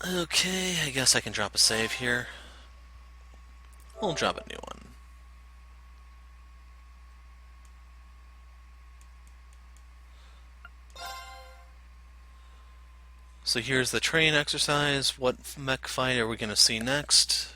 Okay, I guess I can drop a save here. We'll drop a new one. So here's the train exercise. What mech fight are we going to see next?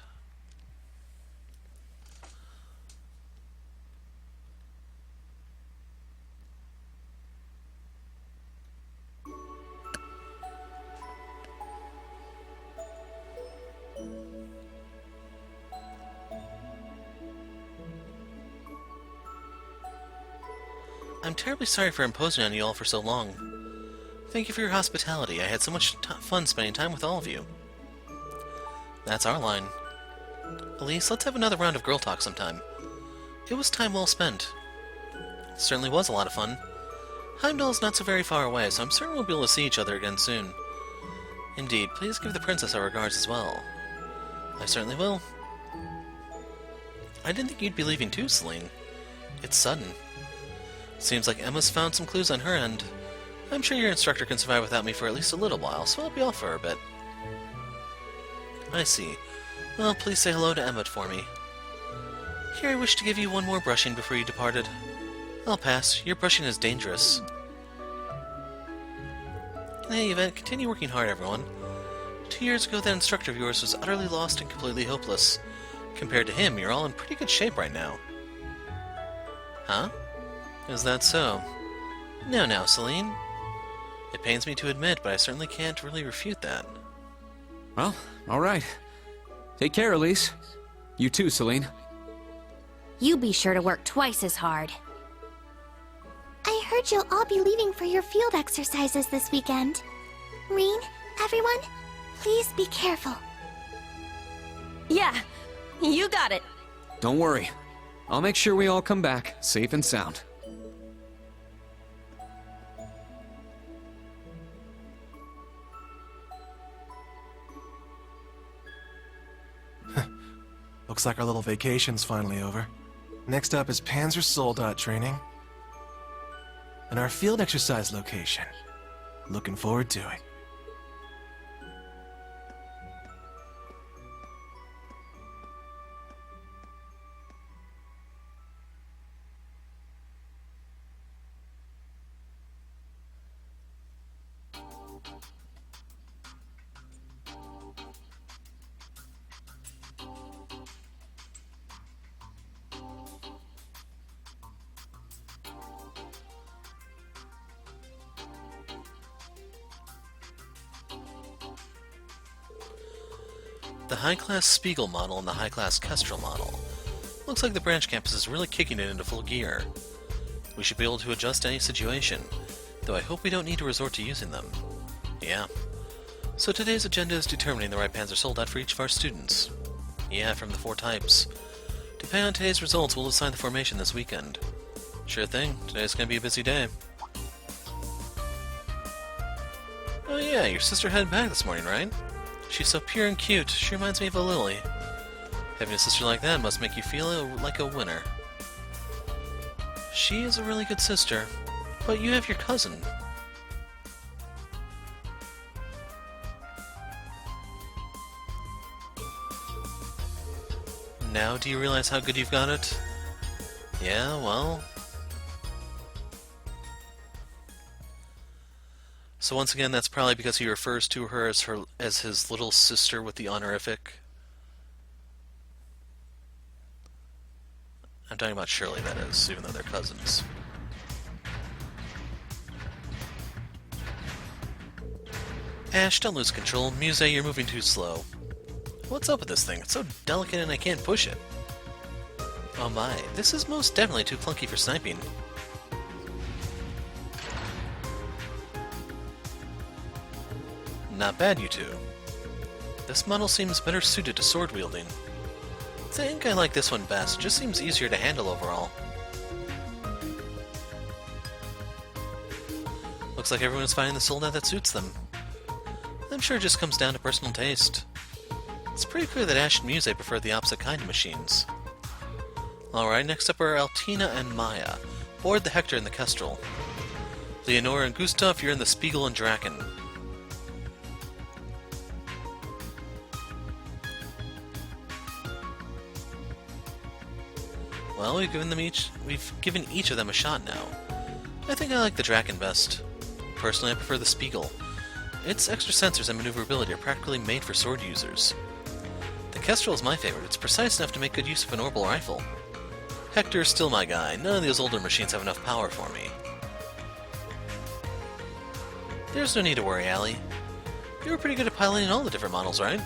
I'm terribly sorry for imposing on you all for so long. Thank you for your hospitality. I had so much fun spending time with all of you. That's our line. Elise, let's have another round of girl talk sometime. It was time well spent. It certainly was a lot of fun. Heimdall's not so very far away, so I'm certain we'll be able to see each other again soon. Indeed, please give the princess our regards as well. I certainly will. I didn't think you'd be leaving too, Celine. It's sudden. Seems like Emma's found some clues on her end. I'm sure your instructor can survive without me for at least a little while, so I'll be off for a bit. I see. Well, please say hello to Emma for me. Here I wish to give you one more brushing before you departed. I'll pass. Your brushing is dangerous. In any event, continue working hard, everyone. 2 years ago, that instructor of yours was utterly lost and completely hopeless. Compared to him, you're all in pretty good shape right now. Huh? Is that so? No, now, Celine. It pains me to admit, but I certainly can't really refute that. Well, alright. Take care, Elise. You too, Celine. You be sure to work twice as hard. I heard you'll all be leaving for your field exercises this weekend. Reen, everyone, please be careful. Yeah, you got it. Don't worry. I'll make sure we all come back, safe and sound. Looks like our little vacation's finally over. Next up is Panzer Soldat training. And our field exercise location. Looking forward to it. The high-class Spiegel model and the high-class Kestrel model. Looks like the branch campus is really kicking it into full gear. We should be able to adjust any situation, though I hope we don't need to resort to using them. Yeah. So today's agenda is determining the right Panzer Soldat for each of our students. Yeah, from the 4 types. Depending on today's results, we'll decide the formation this weekend. Sure thing, today's gonna be a busy day. Oh yeah, your sister headed back this morning, right? She's so pure and cute, she reminds me of a lily. Having a sister like that must make you feel like a winner. She is a really good sister, but you have your cousin. Now do you realize how good you've got it? Yeah, well... So once again, that's probably because he refers to her as his little sister with the honorific. I'm talking about Shirley, that is, even though they're cousins. Ash, don't lose control. Muse, you're moving too slow. What's up with this thing? It's so delicate and I can't push it. Oh my, this is most definitely too clunky for sniping. Not bad, you two. This model seems better suited to sword wielding. I think I like this one best. It just seems easier to handle overall. Looks like everyone's finding the soldat that suits them. I'm sure it just comes down to personal taste. It's pretty clear that Ash and Muse prefer the opposite kind of machines. Alright, next up are Altina and Maya. Board the Hector and the Kestrel. Leonora and Gustav, you're in the Spiegel and Draken. Well, we've given each of them a shot now. I think I like the Draken best. Personally, I prefer the Spiegel. Its extra sensors and maneuverability are practically made for sword users. The Kestrel is my favorite. It's precise enough to make good use of an orbital rifle. Hector is still my guy. None of those older machines have enough power for me. There's no need to worry, Allie. You were pretty good at piloting all the different models, right?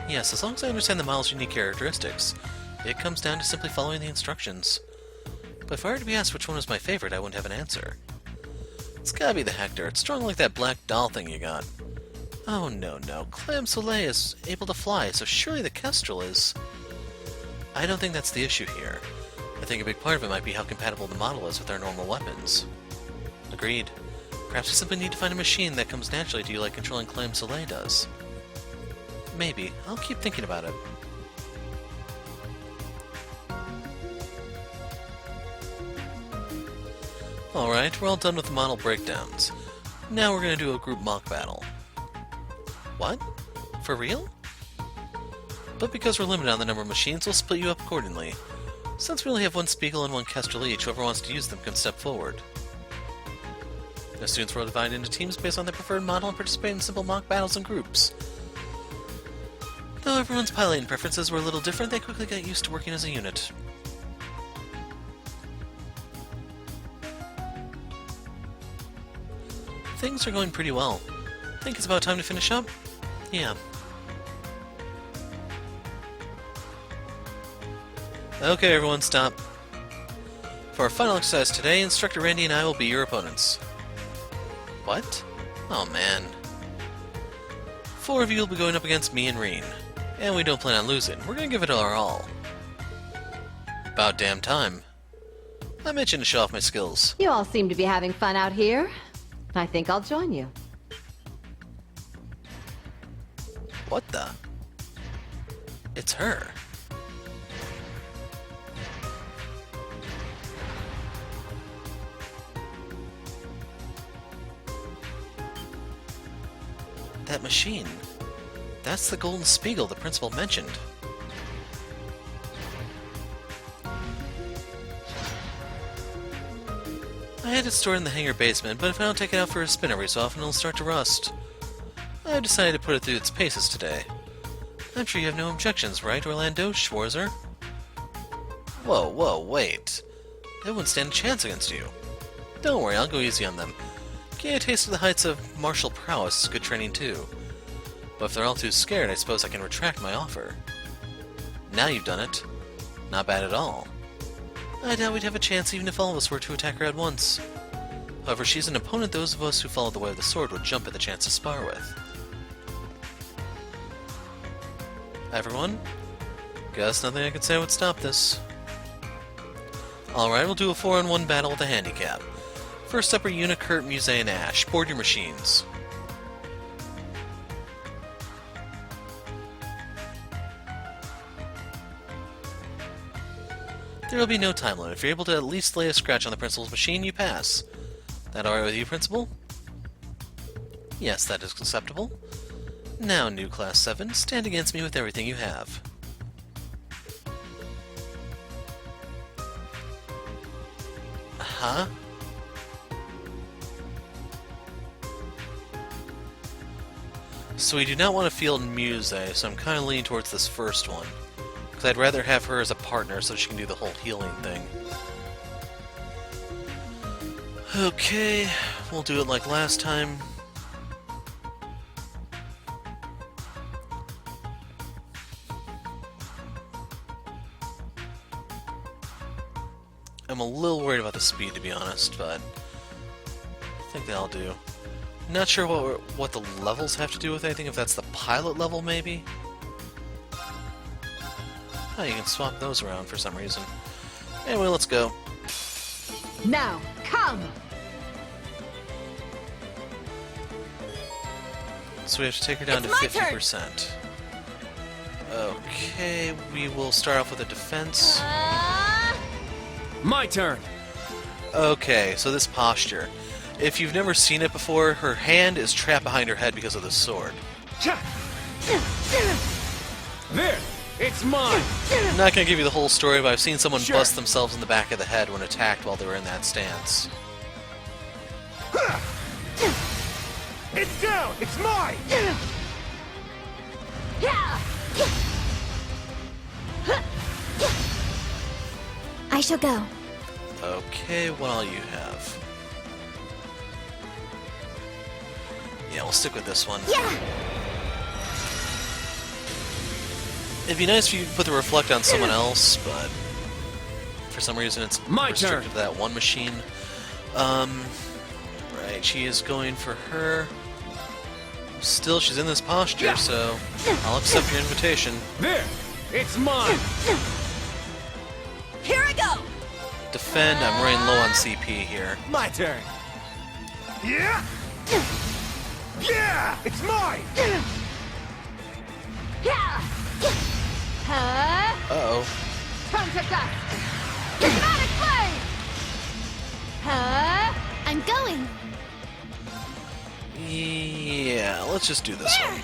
Yes, as long as I understand the model's unique characteristics. It comes down to simply following the instructions. But if I were to be asked which one was my favorite, I wouldn't have an answer. It's gotta be the Hector. It's strong like that black doll thing you got. Oh, no. Clam Soleil is able to fly, so surely the Kestrel is... I don't think that's the issue here. I think a big part of it might be how compatible the model is with our normal weapons. Agreed. Perhaps we simply need to find a machine that comes naturally to you like controlling Clam Soleil does. Maybe. I'll keep thinking about it. Alright, we're all done with the model breakdowns. Now we're gonna do a group mock battle. What? For real? But because we're limited on the number of machines, we'll split you up accordingly. Since we only have one Spiegel and one Kestrel each, whoever wants to use them can step forward. The students were divided into teams based on their preferred model and participate in simple mock battles in groups. Though everyone's piloting preferences were a little different, they quickly got used to working as a unit. Things are going pretty well. Think it's about time to finish up? Yeah. Okay, everyone, stop. For our final exercise today, Instructor Randy and I will be your opponents. What? Oh, man. 4 of you will be going up against me and Reen. And we don't plan on losing. We're gonna give it our all. About damn time. I'm itching to show off my skills. You all seem to be having fun out here. I think I'll join you. What the? It's her. That machine. That's the Golden Spiegel the principal mentioned. I had it stored in the hangar basement, but if I don't take it out for a spin every so often, it'll start to rust. I've decided to put it through its paces today. I'm sure you have no objections, right, Orlando Schwarzer? Whoa, wait. They wouldn't stand a chance against you. Don't worry, I'll go easy on them. Getting a taste of the heights of martial prowess is good training too. But if they're all too scared, I suppose I can retract my offer. Now you've done it. Not bad at all. I doubt we'd have a chance even if all of us were to attack her at once. However, she's an opponent those of us who follow the way of the sword would jump at the chance to spar with. Everyone? Guess nothing I could say would stop this. Alright, we'll do a 4-on-1 battle with a handicap. First up are Una, Kurt, Muse, and Ash. Board your machines. There will be no time limit. If you're able to at least lay a scratch on the principal's machine, you pass. That alright with you, Principal? Yes, that is acceptable. Now, new Class 7, stand against me with everything you have. Huh? So we do not want to field Muse, so I'm kind of leaning towards this first one. Because I'd rather have her as a partner so she can do the whole healing thing. Okay, we'll do it like last time. I'm a little worried about the speed, to be honest, but I think that'll do. Not sure what the levels have to do with anything, if that's the pilot level, maybe? Oh, you can swap those around for some reason. Anyway, let's go. Now, come! So we have to take her down to 50%. Okay, we will start off with a defense. My turn! Okay, so this posture. If you've never seen it before, her hand is trapped behind her head because of the sword. There! It's mine! I'm not gonna give you the whole story, but I've seen someone Sure. bust themselves in the back of the head when attacked while they were in that stance. It's down! It's mine! I shall go. Okay, what all you have? Yeah, we'll stick with this one. Yeah! It'd be nice if you could put the reflect on someone else, but for some reason it's My restricted turn. to that one machine. Right, she is going for her. Still, she's in this posture, Yeah. so I'll accept your invitation. There! It's mine! Here I go! Defend, I'm running low on CP here. My turn. Yeah! Yeah! It's mine! Uh-oh. Turn to dust! Dramatic flame! I'm going. Yeah, let's just do this one.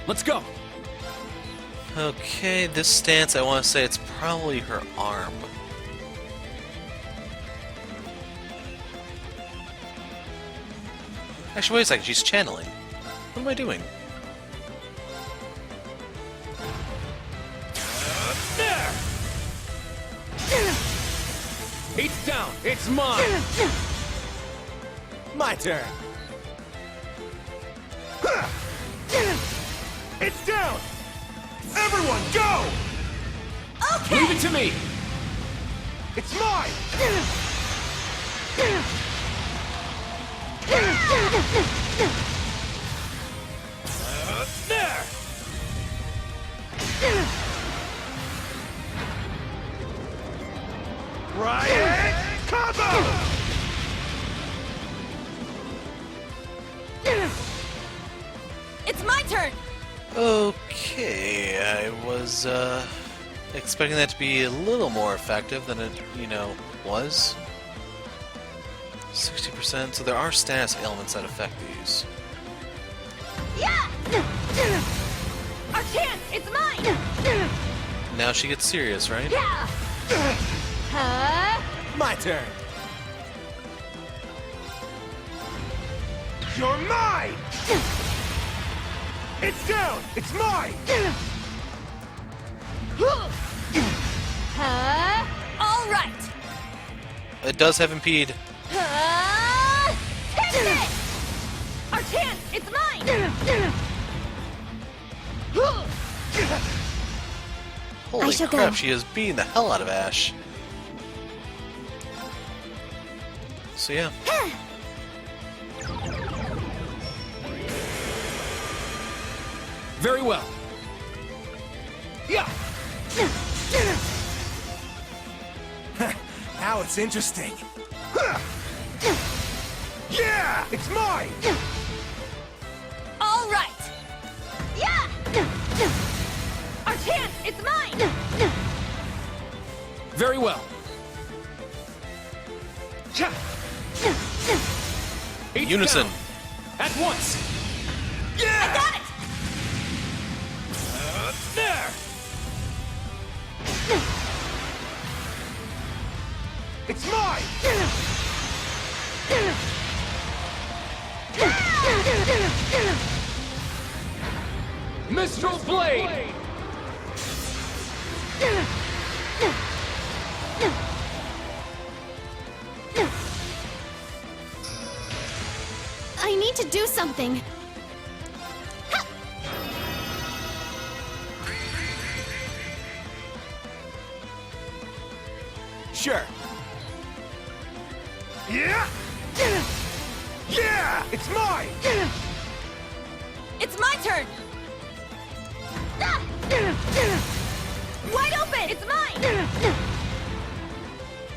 Let's go! Okay, this stance, I want to say it's probably her arm. Actually, wait a second, she's channeling. What am I doing? There! It's down! It's mine! My turn. It's down! Everyone, go! Leave it to me! It's mine! There! Riot combo! It's my turn! Okay, I was, expecting that to be a little more effective than it, was. 60%, so there are status ailments that affect these. Yeah! Our chance! It's mine! Now she gets serious, right? Yeah! My turn. You're mine! It's down! It's mine! All right! It does have impede. Take it! Our chance! It's mine! Holy shall crap, go. she is beating the hell out of Ash. So yeah. Very well. Yeah! Now it's interesting. Yeah! It's mine! All right! Yeah! Our chance! It's mine! Very well. It's Unison. down. At once! Yeah! Got it! There! It's mine! Mistral Blade! I need to do something. Sure. Yeah! Yeah! It's mine! It's my turn! Ah! Wide open! It's mine!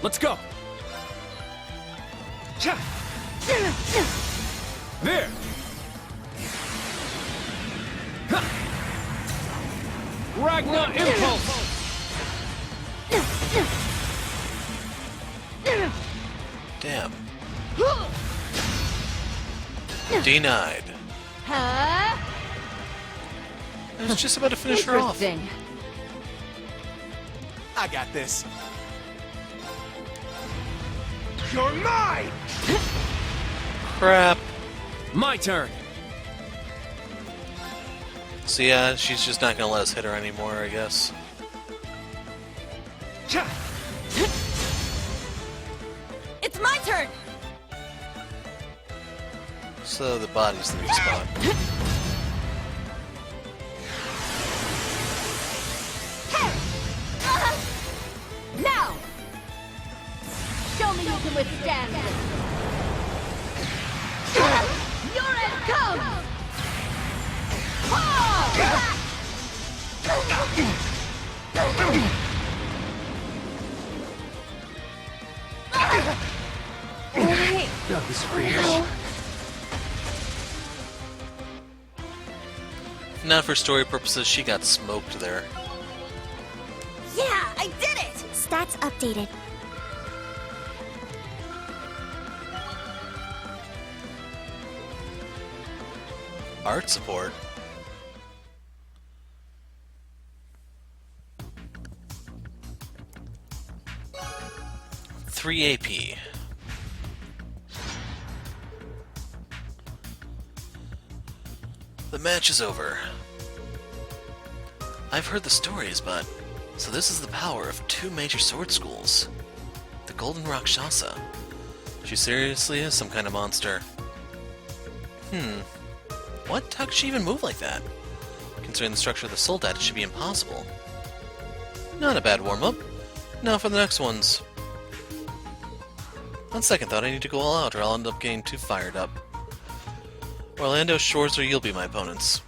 Let's go! There! Ha! Ragnar Impulse! Damn. Denied. Huh? I was just about to finish her off. Interesting. I got this. You're mine! Crap. My turn. So yeah, she's just not gonna let us hit her anymore, I guess. It's my turn! So the body's the weak spot. Now! Show me you can withstand this. Your end comes! Not for story purposes, she got smoked there. Yeah, I did it! Stats updated. Art support. Three AP. The match is over. I've heard the stories, but... So this is the power of two major sword schools. The Golden Rakshasa. She seriously is some kind of monster. What? How could she even move like that? Considering the structure of the soldat, it should be impossible. Not a bad warm-up. Now for the next ones. On second thought, I need to go all out or I'll end up getting too fired up. Orlando, Shores, or you'll be my opponents.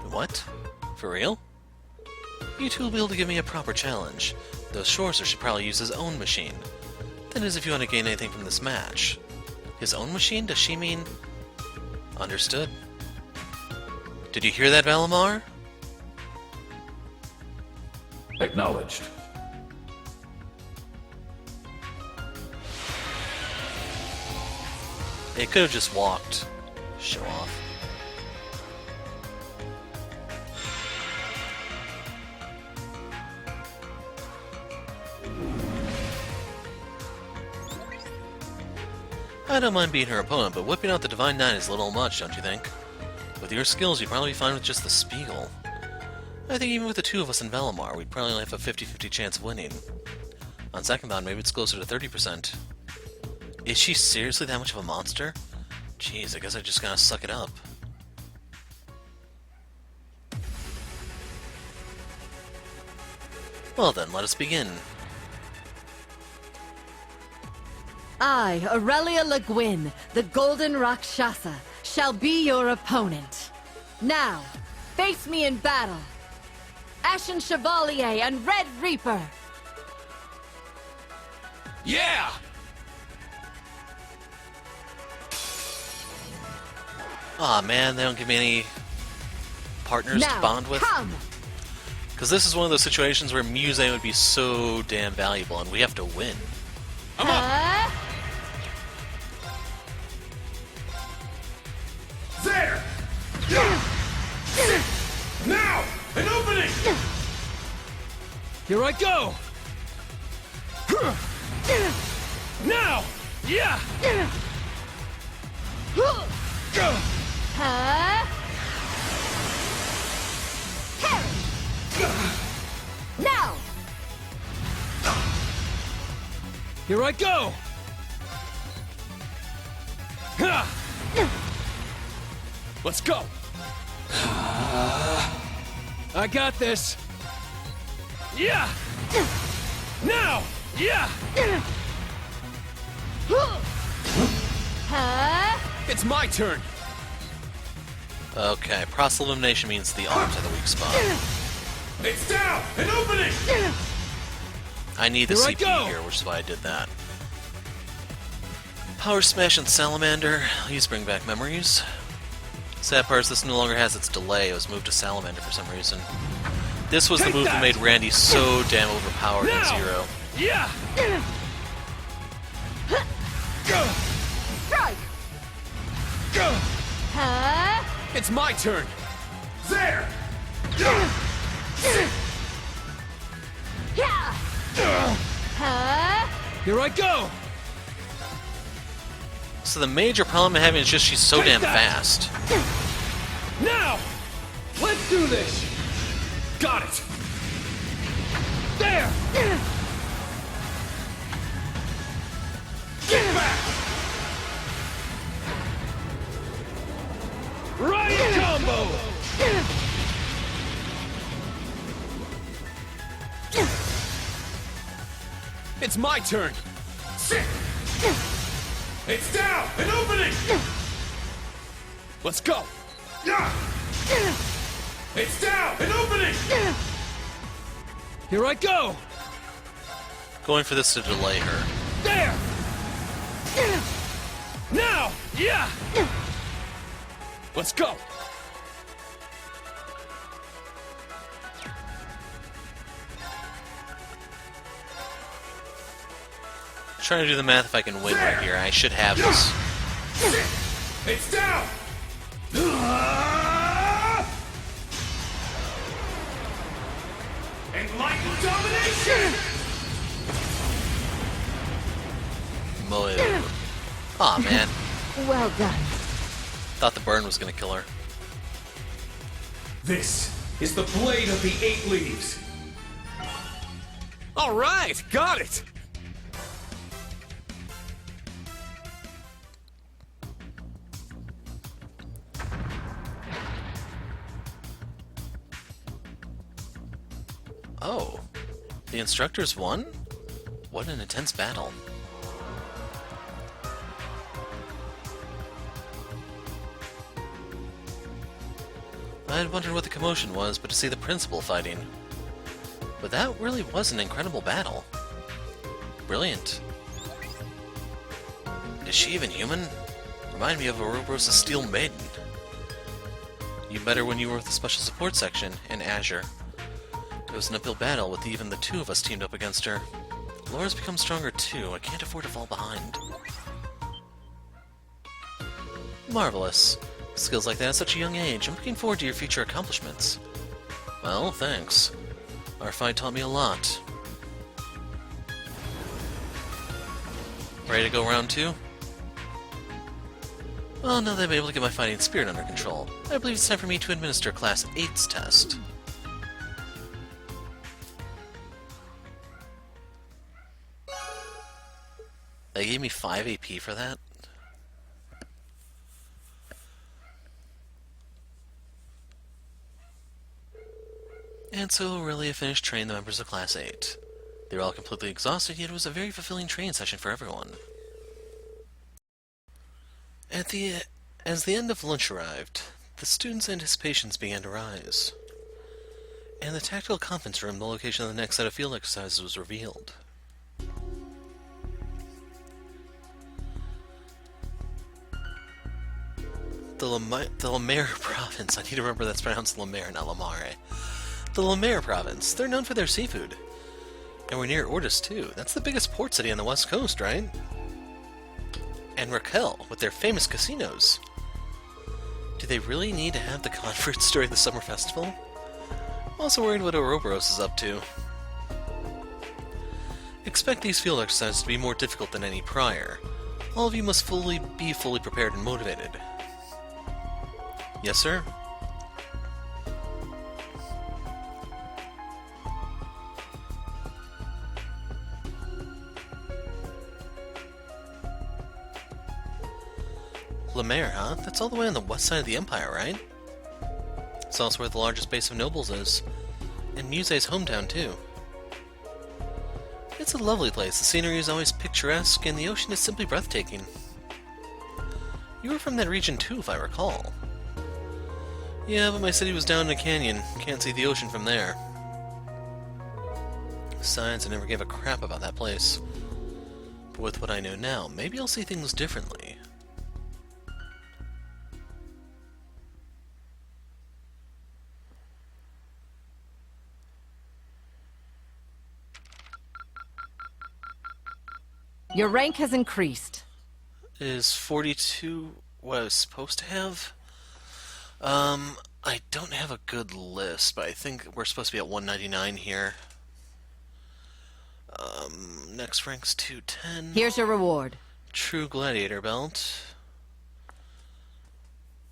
What? For real? You two will be able to give me a proper challenge, though Shores should probably use his own machine. That is, if you want to gain anything from this match. His own machine? Does she mean... Understood. Did you hear that, Lamare? Acknowledged. It could have just walked. Show off. I don't mind being her opponent, but whipping out the Divine Nine is a little much, don't you think? With your skills, you'd probably be fine with just the Spiegel. I think even with the two of us in Valimar, we'd probably only have a 50-50 chance of winning. On second thought, maybe it's closer to 30%. Is she seriously that much of a monster? Jeez, I guess I just gotta suck it up. Well then, let us begin. I, Aurelia Le Guin, the Golden Rakshasa, shall be your opponent. Now, face me in battle. Ashen Chevalier and Red Reaper. Yeah! Aw man, they don't give me any partners Now, to bond with. come! Because this is one of those situations where Muse would be so damn valuable, and we have to win. Huh? There! Now! An opening! Here I go! Now! Yeah! Huh? Now! Here I go! Let's go! I got this! Yeah! Now! Yeah! Huh? It's my turn! Okay, Proselymination means the arms are the weak spot. It's down! An opening! I need the Here I CPU go! here, which is why I did that. Power Smash and Salamander. These bring back memories. Sad part is this no longer has its delay. It was moved to Salamander for some reason. This was the Take move that that! made Randy so damn overpowered in Now! Zero. Yeah! Strike! It's my turn! There! Here I go! So the major problem I'm having is just she's so damn fast. Now! Let's do this! Got it! There! Get back! Right combo! It's my turn! Sit! It's down! An opening! Let's go! Yeah! It's down! An opening! Here I go! Going for this to delay her. There! Now! Yeah! Let's go! Trying to do the math if I can win right here. I should have this. It's down! Enlightened domination! Moe. Aw, man. Well done. Thought the burn was gonna kill her. This is the blade of the 8 leaves. Alright! Got it! Oh. The instructors won? What an intense battle. I had wondered what the commotion was, but to see the principal fighting. But that really was an incredible battle. Brilliant. Is she even human? Remind me of Ouroboros' Steel Maiden. You met her when you were with the Special Support Section in Azure. It was an uphill battle with even the two of us teamed up against her. Laura's become stronger too. I can't afford to fall behind. Marvelous. Skills like that at such a young age. I'm looking forward to your future accomplishments. Well, thanks. Our fight taught me a lot. Ready to go round 2? Well, now that I'm able to get my fighting spirit under control, I believe it's time for me to administer Class 8's test. They gave me 5 AP for that? And so Aurelia finished training the members of Class 8. They were all completely exhausted, yet it was a very fulfilling training session for everyone. As the end of lunch arrived, the students' anticipations began to rise. And the tactical conference room, the location of the next set of field exercises, was revealed. The Lamare province. I need to remember that's pronounced Lamare, not Lamare. The Lamare province. They're known for their seafood. And we're near Ortis, too. That's the biggest port city on the west coast, right? And Raquel, with their famous casinos. Do they really need to have the conference during the summer festival? I'm also worried what Ouroboros is up to. Expect these field exercises to be more difficult than any prior. All of you must be fully prepared and motivated. Yes, sir? Lamare, huh? That's all the way on the west side of the Empire, right? It's also where the largest base of nobles is. And Muse's hometown, too. It's a lovely place. The scenery is always picturesque, and the ocean is simply breathtaking. You were from that region, too, if I recall. Yeah, but my city was down in a canyon. Can't see the ocean from there. Besides, I never gave a crap about that place. But with what I know now, maybe I'll see things differently. Your rank has increased. Is 42 what I was supposed to have? I don't have a good list, but I think we're supposed to be at 199 here. Next rank's 210. Here's your reward. True Gladiator Belt.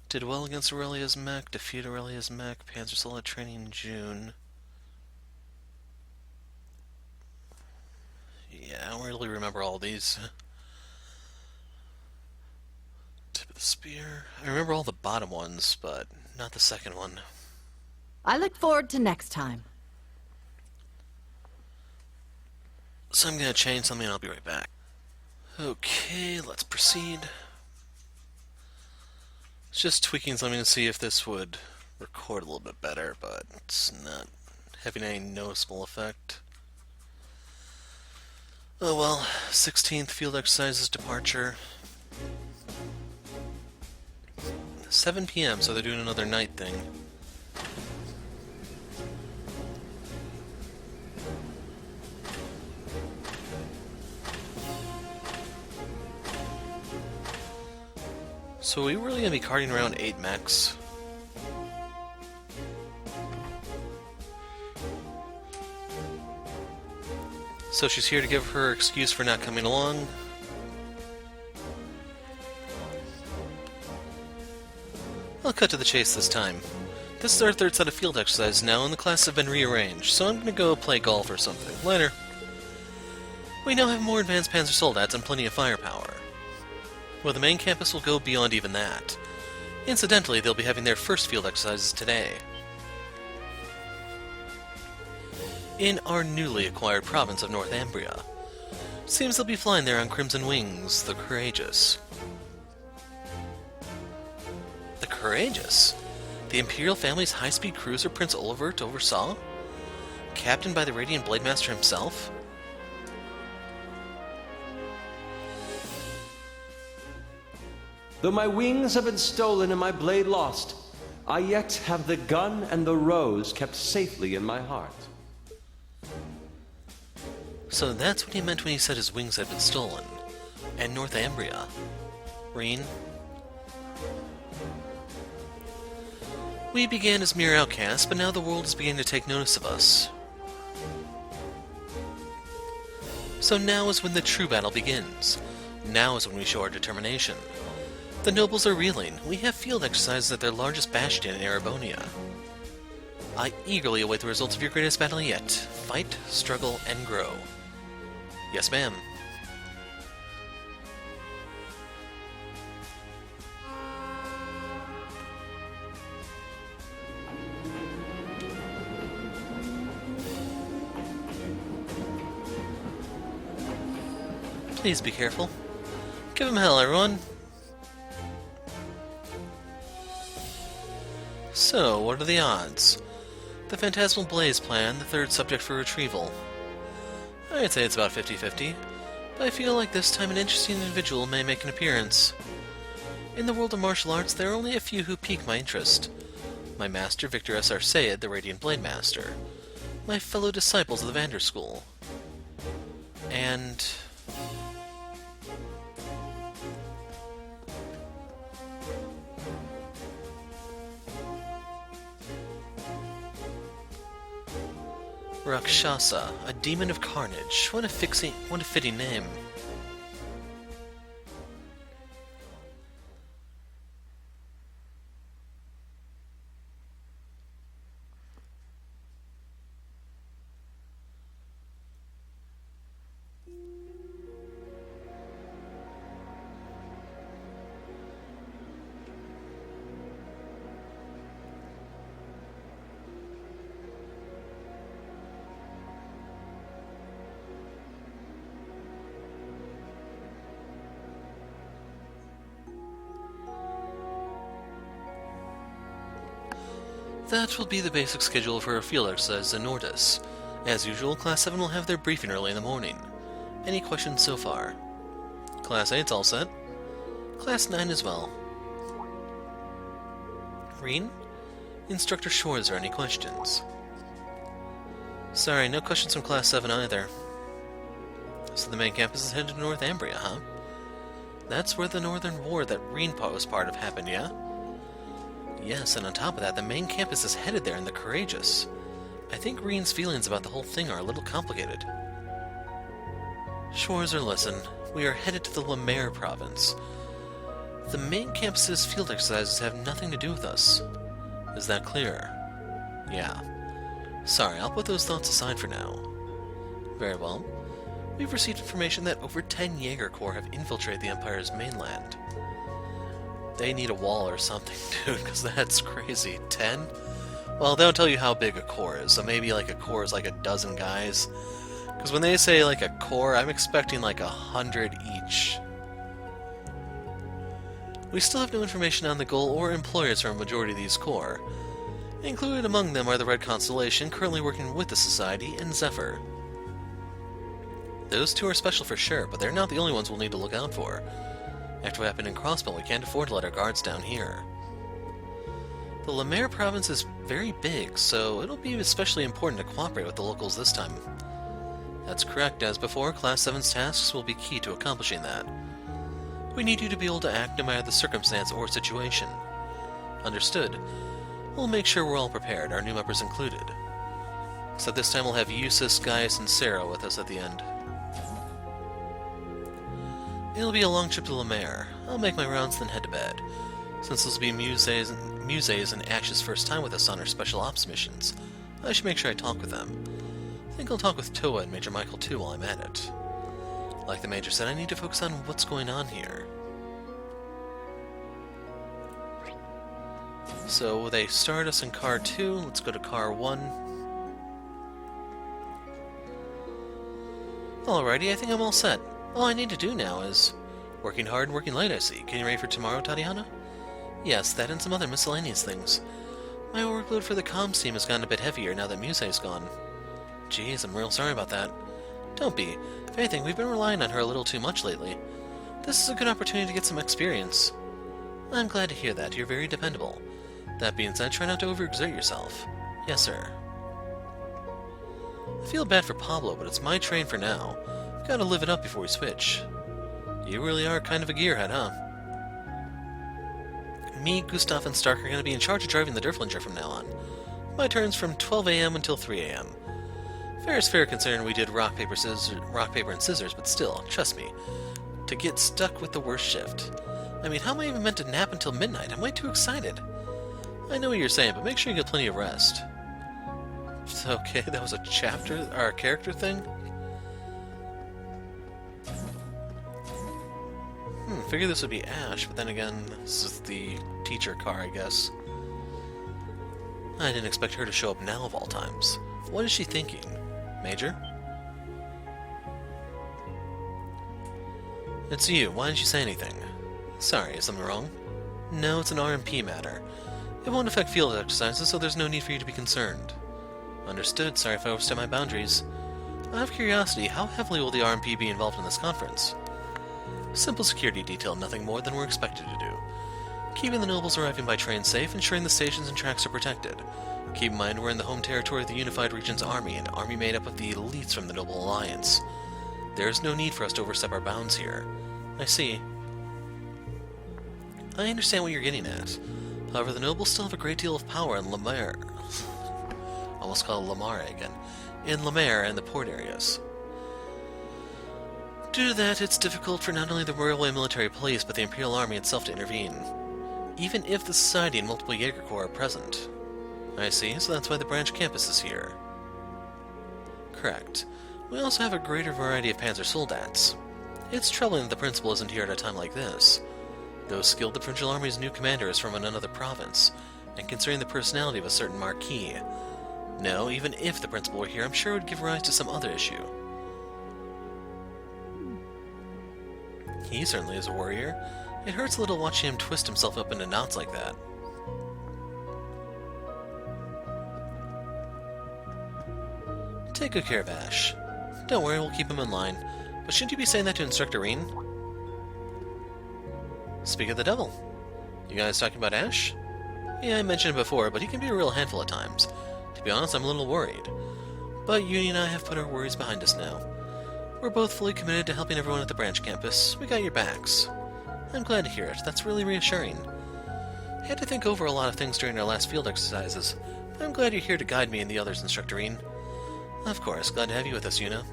Did well against Aurelia's mech, defeat Aurelia's mech, Panzer Solid training in June. Yeah, I don't really remember all these. Tip of the spear. I remember all the bottom ones, but not the second one. I look forward to next time. So I'm gonna change something and I'll be right back. Okay, let's proceed. Just tweaking something to see if this would record a little bit better, but it's not having any noticeable effect. Oh well, 16th field exercises departure. 7 p.m., so they're doing another night thing. So are we really gonna be carting around 8 mechs? So she's here to give her excuse for not coming along. I'll cut to the chase this time. This is our third set of field exercises now, and the classes have been rearranged, so I'm gonna go play golf or something. Later. We now have more advanced Panzer Soldats and plenty of firepower. Well, the main campus will go beyond even that. Incidentally, they'll be having their first field exercises today. In our newly acquired province of Northumbria. Seems they'll be flying there on Crimson Wings, the Courageous. The Courageous? The Imperial family's high-speed cruiser Prince Olivert oversaw? Captained by the Radiant Blademaster himself? Though my wings have been stolen and my blade lost, I yet have the gun and the rose kept safely in my heart. So that's what he meant when he said his wings had been stolen. And Northumbria. Reen? We began as mere outcasts, but now the world is beginning to take notice of us. So now is when the true battle begins. Now is when we show our determination. The nobles are reeling. We have field exercises at their largest bastion in Erebonia. I eagerly await the results of your greatest battle yet. Fight, struggle, and grow. Yes, ma'am. Please be careful. Give him hell, everyone. So, what are the odds? The Phantasmal Blaze plan, the third subject for retrieval. I'd say it's about 50-50, but I feel like this time an interesting individual may make an appearance. In the world of martial arts, there are only a few who pique my interest. My master, Victor S.R. Sayed, the Radiant Blade Master. My fellow disciples of the Vander School. And... Rakshasa, a demon of carnage. What a fitting name. That will be the basic schedule for our field exercise in Nordis. As usual, Class 7 will have their briefing early in the morning. Any questions so far? Class 8's all set. Class 9 as well. Reen? Instructor Shore, is there any questions? Sorry, no questions from Class 7 either. So the main campus is headed to Northumbria, huh? That's where the Northern War that Reen was part of happened, yeah? Yes, and on top of that, the main campus is headed there in the Courageous. I think Reen's feelings about the whole thing are a little complicated. Schwarzer, listen. We are headed to the Lamare province. The main campus's field exercises have nothing to do with us. Is that clear? Yeah. Sorry, I'll put those thoughts aside for now. Very well. We've received information that over 10 Jaeger Corps have infiltrated the Empire's mainland. They need a wall or something, dude, because that's crazy. 10? Well, they don't tell you how big a corps is, so maybe like a corps is like a dozen guys. Because when they say like a corps, I'm expecting like 100 each. We still have no information on the goal or employers for a majority of these corps. Included among them are the Red Constellation, currently working with the Society, and Zephyr. Those two are special for sure, but they're not the only ones we'll need to look out for. After what happened in Crossbell, we can't afford to let our guards down here. The Lamare province is very big, so it'll be especially important to cooperate with the locals this time. That's correct, as before, Class 7's tasks will be key to accomplishing that. We need you to be able to act no matter the circumstance or situation. Understood. We'll make sure we're all prepared, our new members included. Except this time we'll have Eustace, Gaius, and Sarah with us at the end. It'll be a long trip to Lamare. I'll make my rounds, then head to bed. Since this will be Muse's and Ash's first time with us on our special ops missions, I should make sure I talk with them. I think I'll talk with Toa and Major Michael too while I'm at it. Like the Major said, I need to focus on what's going on here. So they start us in Car 2, let's go to Car 1. Alrighty, I think I'm all set. All I need to do now is working hard and working late, I see. Getting ready for tomorrow, Tatiana? Yes, that and some other miscellaneous things. My workload for the comms team has gotten a bit heavier now that Muse's gone. Jeez, I'm real sorry about that. Don't be. If anything, we've been relying on her a little too much lately. This is a good opportunity to get some experience. I'm glad to hear that. You're very dependable. That being said, try not to overexert yourself. Yes, sir. I feel bad for Pablo, but it's my train for now. I've got to live it up before we switch. You really are kind of a gearhead, huh? Me, Gustav, and Stark are going to be in charge of driving the Derflinger from now on. My turn's from 12 a.m. until 3 a.m. Fair is fair considering we did rock, paper, and scissors, but still, trust me, to get stuck with the worst shift. I mean, how am I even meant to nap until midnight? I'm way too excited. I know what you're saying, but make sure you get plenty of rest. Okay, that was a chapter, or a character thing? Figured this would be Ash, but then again, this is the teacher car, I guess. I didn't expect her to show up now of all times. What is she thinking? Major? It's you. Why didn't you say anything? Sorry, is something wrong? No, it's an RMP matter. It won't affect field exercises, so there's no need for you to be concerned. Understood. Sorry if I overstepped my boundaries. Out of curiosity, how heavily will the RMP be involved in this conference? Simple security detail, nothing more than we're expected to do. Keeping the nobles arriving by train safe, ensuring the stations and tracks are protected. Keep in mind we're in the home territory of the Unified Region's army, an army made up of the elites from the Noble Alliance. There is no need for us to overstep our bounds here. I see. I understand what you're getting at. However, the nobles still have a great deal of power in Lamare. Almost called Lamare again. In Lamare and the port areas. Due to that, it's difficult for not only the Railway Military Police, but the Imperial Army itself to intervene. Even if the Society and multiple Jaeger Corps are present. I see, so that's why the branch campus is here. Correct. We also have a greater variety of Panzer Soldats. It's troubling that the Principal isn't here at a time like this. Though skilled, the Provincial Army's new commander is from another province, and considering the personality of a certain Marquis. No, even if the Principal were here, I'm sure it would give rise to some other issue. He certainly is a warrior. It hurts a little watching him twist himself up into knots like that. Take good care of Ash. Don't worry, we'll keep him in line. But shouldn't you be saying that to Instructor Reen? Speak of the devil. You guys talking about Ash? Yeah, I mentioned it before, but he can be a real handful at times. To be honest, I'm a little worried. But Uni and I have put our worries behind us now. We're both fully committed to helping everyone at the branch campus. We got your backs. I'm glad to hear it. That's really reassuring. I had to think over a lot of things during our last field exercises, but I'm glad you're here to guide me and the others, Instructorine. Of course, glad to have you with us, Yuna.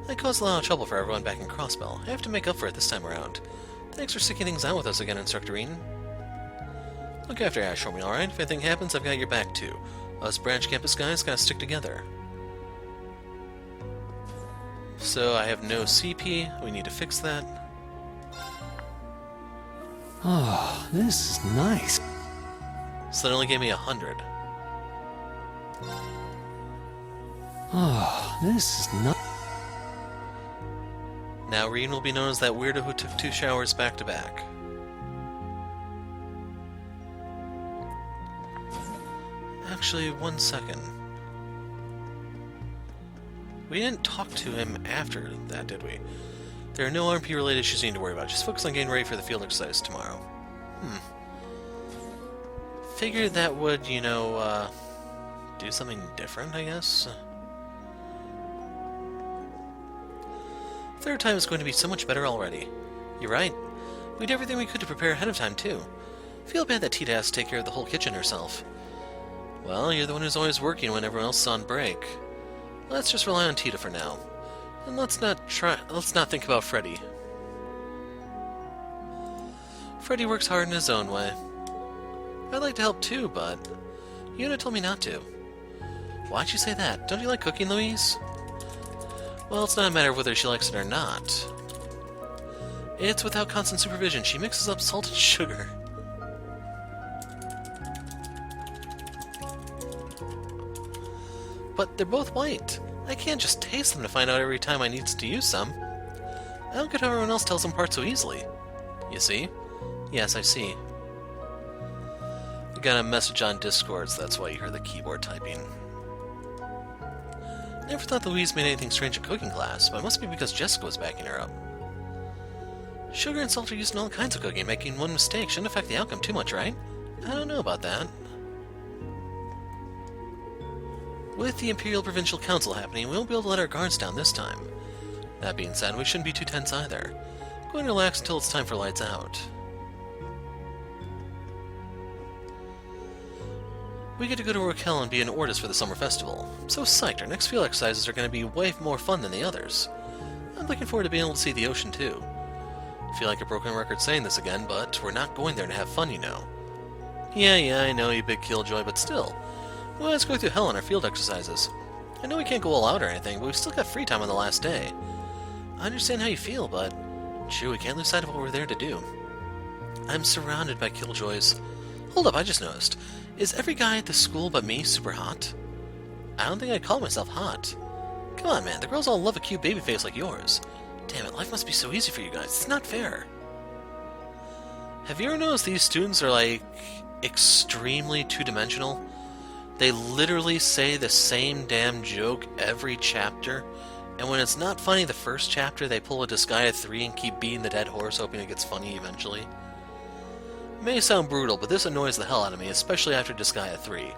I caused a lot of trouble for everyone back in Crossbell. I have to make up for it this time around. Thanks for sticking things out with us again, Instructorine. Look after Ash for me, alright? If anything happens, I've got your back too. Us branch campus guys gotta stick together. So I have no CP, we need to fix that. Oh, this is nice. So it only gave me 100. Oh, this is nice. Now Reen will be known as that weirdo who took 2 showers back to back. Actually, 1 second. We didn't talk to him after that, did we? There are no RP-related issues you need to worry about. Just focus on getting ready for the field exercise tomorrow. Figured that would, you know, do something different, I guess. Third time is going to be so much better already. You're right. We did everything we could to prepare ahead of time, too. Feel bad that Tita has to take care of the whole kitchen herself. Well, you're the one who's always working when everyone else is on break. Let's just rely on Tita for now. And let's not think about Freddy. Freddy works hard in his own way. I'd like to help too, but Yuna told me not to. Why'd you say that? Don't you like cooking, Louise? Well, it's not a matter of whether she likes it or not. It's without constant supervision. She mixes up salt and sugar. But they're both white. I can't just taste them to find out every time I need to use some. I don't get how everyone else tells them apart so easily. You see? Yes, I see. I got a message on Discord, so that's why you heard the keyboard typing. Never thought Louise made anything strange in cooking class, but it must be because Jessica was backing her up. Sugar and salt are used in all kinds of cooking. Making one mistake shouldn't affect the outcome too much, right? I don't know about that. With the Imperial Provincial Council happening, we won't be able to let our guards down this time. That being said, we shouldn't be too tense either. Go and relax until it's time for lights out. We get to go to Raquel and be in Ortis for the summer festival. I'm so psyched, our next field exercises are going to be way more fun than the others. I'm looking forward to being able to see the ocean too. I feel like a broken record saying this again, but we're not going there to have fun, you know. Yeah, I know, you big killjoy, but still. We always go through hell on our field exercises. I know we can't go all out or anything, but we've still got free time on the last day. I understand how you feel, but true, we can't lose sight of what we're there to do. I'm surrounded by killjoys. Hold up, I just noticed. Is every guy at the school but me super hot? I don't think I'd call myself hot. Come on, man, the girls all love a cute baby face like yours. Damn it, life must be so easy for you guys. It's not fair. Have you ever noticed these students are, like, extremely two-dimensional? They literally say the same damn joke every chapter, and when it's not funny the first chapter, they pull a Disgaea 3 and keep beating the dead horse, hoping it gets funny eventually. It may sound brutal, but this annoys the hell out of me, especially after Disgaea 3.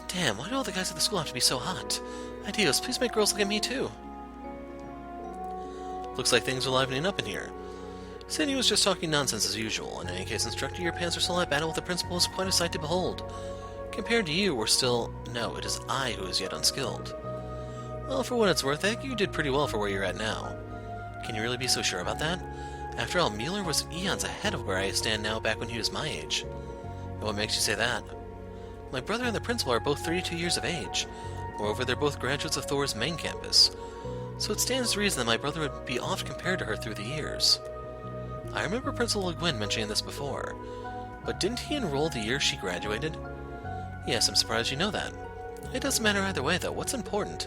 Damn, why do all the guys at the school have to be so hot? Ideas, please make girls look at me too. Looks like things are livening up in here. Cindy was just talking nonsense as usual. In any case, Instructor, your Panzer Soldat battle with the principal is quite a sight to behold. Compared to you, we're still... No, it is I who is yet unskilled. Well, for what it's worth, I think you did pretty well for where you're at now. Can you really be so sure about that? After all, Mueller was eons ahead of where I stand now back when he was my age. And what makes you say that? My brother and the principal are both 32 years of age. Moreover, they're both graduates of Thor's main campus. So it stands to reason that my brother would be oft compared to her through the years. I remember Principal Le Guin mentioning this before, but didn't he enroll the year she graduated? Yes, I'm surprised you know that. It doesn't matter either way, though. What's important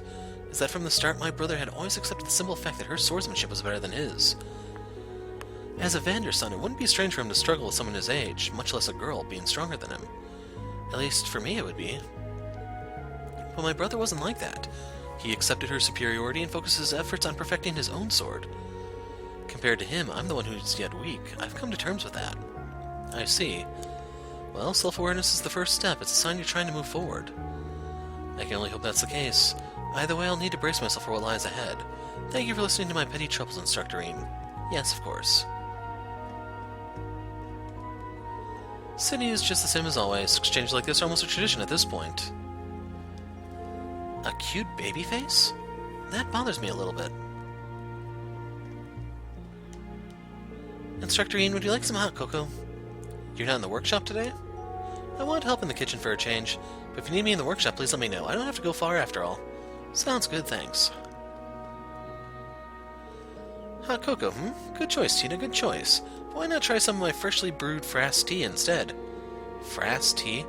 is that from the start my brother had always accepted the simple fact that her swordsmanship was better than his. As a Vanderson, it wouldn't be strange for him to struggle with someone his age, much less a girl, being stronger than him. At least, for me it would be. But my brother wasn't like that. He accepted her superiority and focused his efforts on perfecting his own sword. Compared to him, I'm the one who's yet weak. I've come to terms with that. I see. Well, self-awareness is the first step. It's a sign you're trying to move forward. I can only hope that's the case. Either way, I'll need to brace myself for what lies ahead. Thank you for listening to my petty troubles, Instructorine. Yes, of course. City is just the same as always. Exchanges like this are almost a tradition at this point. A cute baby face? That bothers me a little bit. Instructor Ian, would you like some hot cocoa? You're not in the workshop today? I want to help in the kitchen for a change, but if you need me in the workshop, please let me know. I don't have to go far after all. Sounds good, thanks. Hot cocoa, Good choice, Tina, good choice. But why not try some of my freshly brewed Frass tea instead? Frass tea?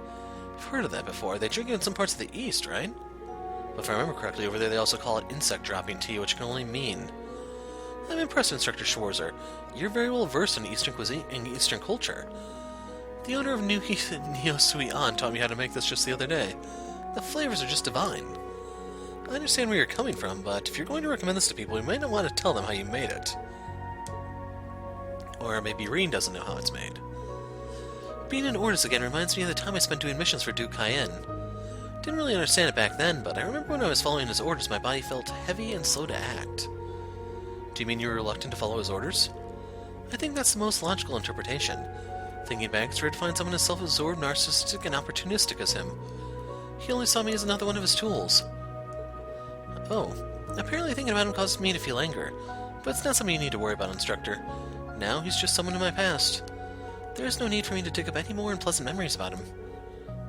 I've heard of that before. They drink it in some parts of the East, right? But if I remember correctly, over there they also call it insect dropping tea, which can only mean... I'm impressed, Instructor Schwarzer. You're very well versed in Eastern cuisine and Eastern culture. The owner of Neo Sui An taught me how to make this just the other day. The flavors are just divine. I understand where you're coming from, but if you're going to recommend this to people, you might not want to tell them how you made it. Or maybe Reen doesn't know how it's made. Being in Ordis again reminds me of the time I spent doing missions for Duke Cayenne. Didn't really understand it back then, but I remember when I was following his orders, my body felt heavy and slow to act. Do you mean you were reluctant to follow his orders? I think that's the most logical interpretation. Thinking back, it's rare to find someone as self-absorbed, narcissistic, and opportunistic as him. He only saw me as another one of his tools. Oh, apparently thinking about him causes me to feel anger, but it's not something you need to worry about, Instructor. Now he's just someone in my past. There is no need for me to dig up any more unpleasant memories about him.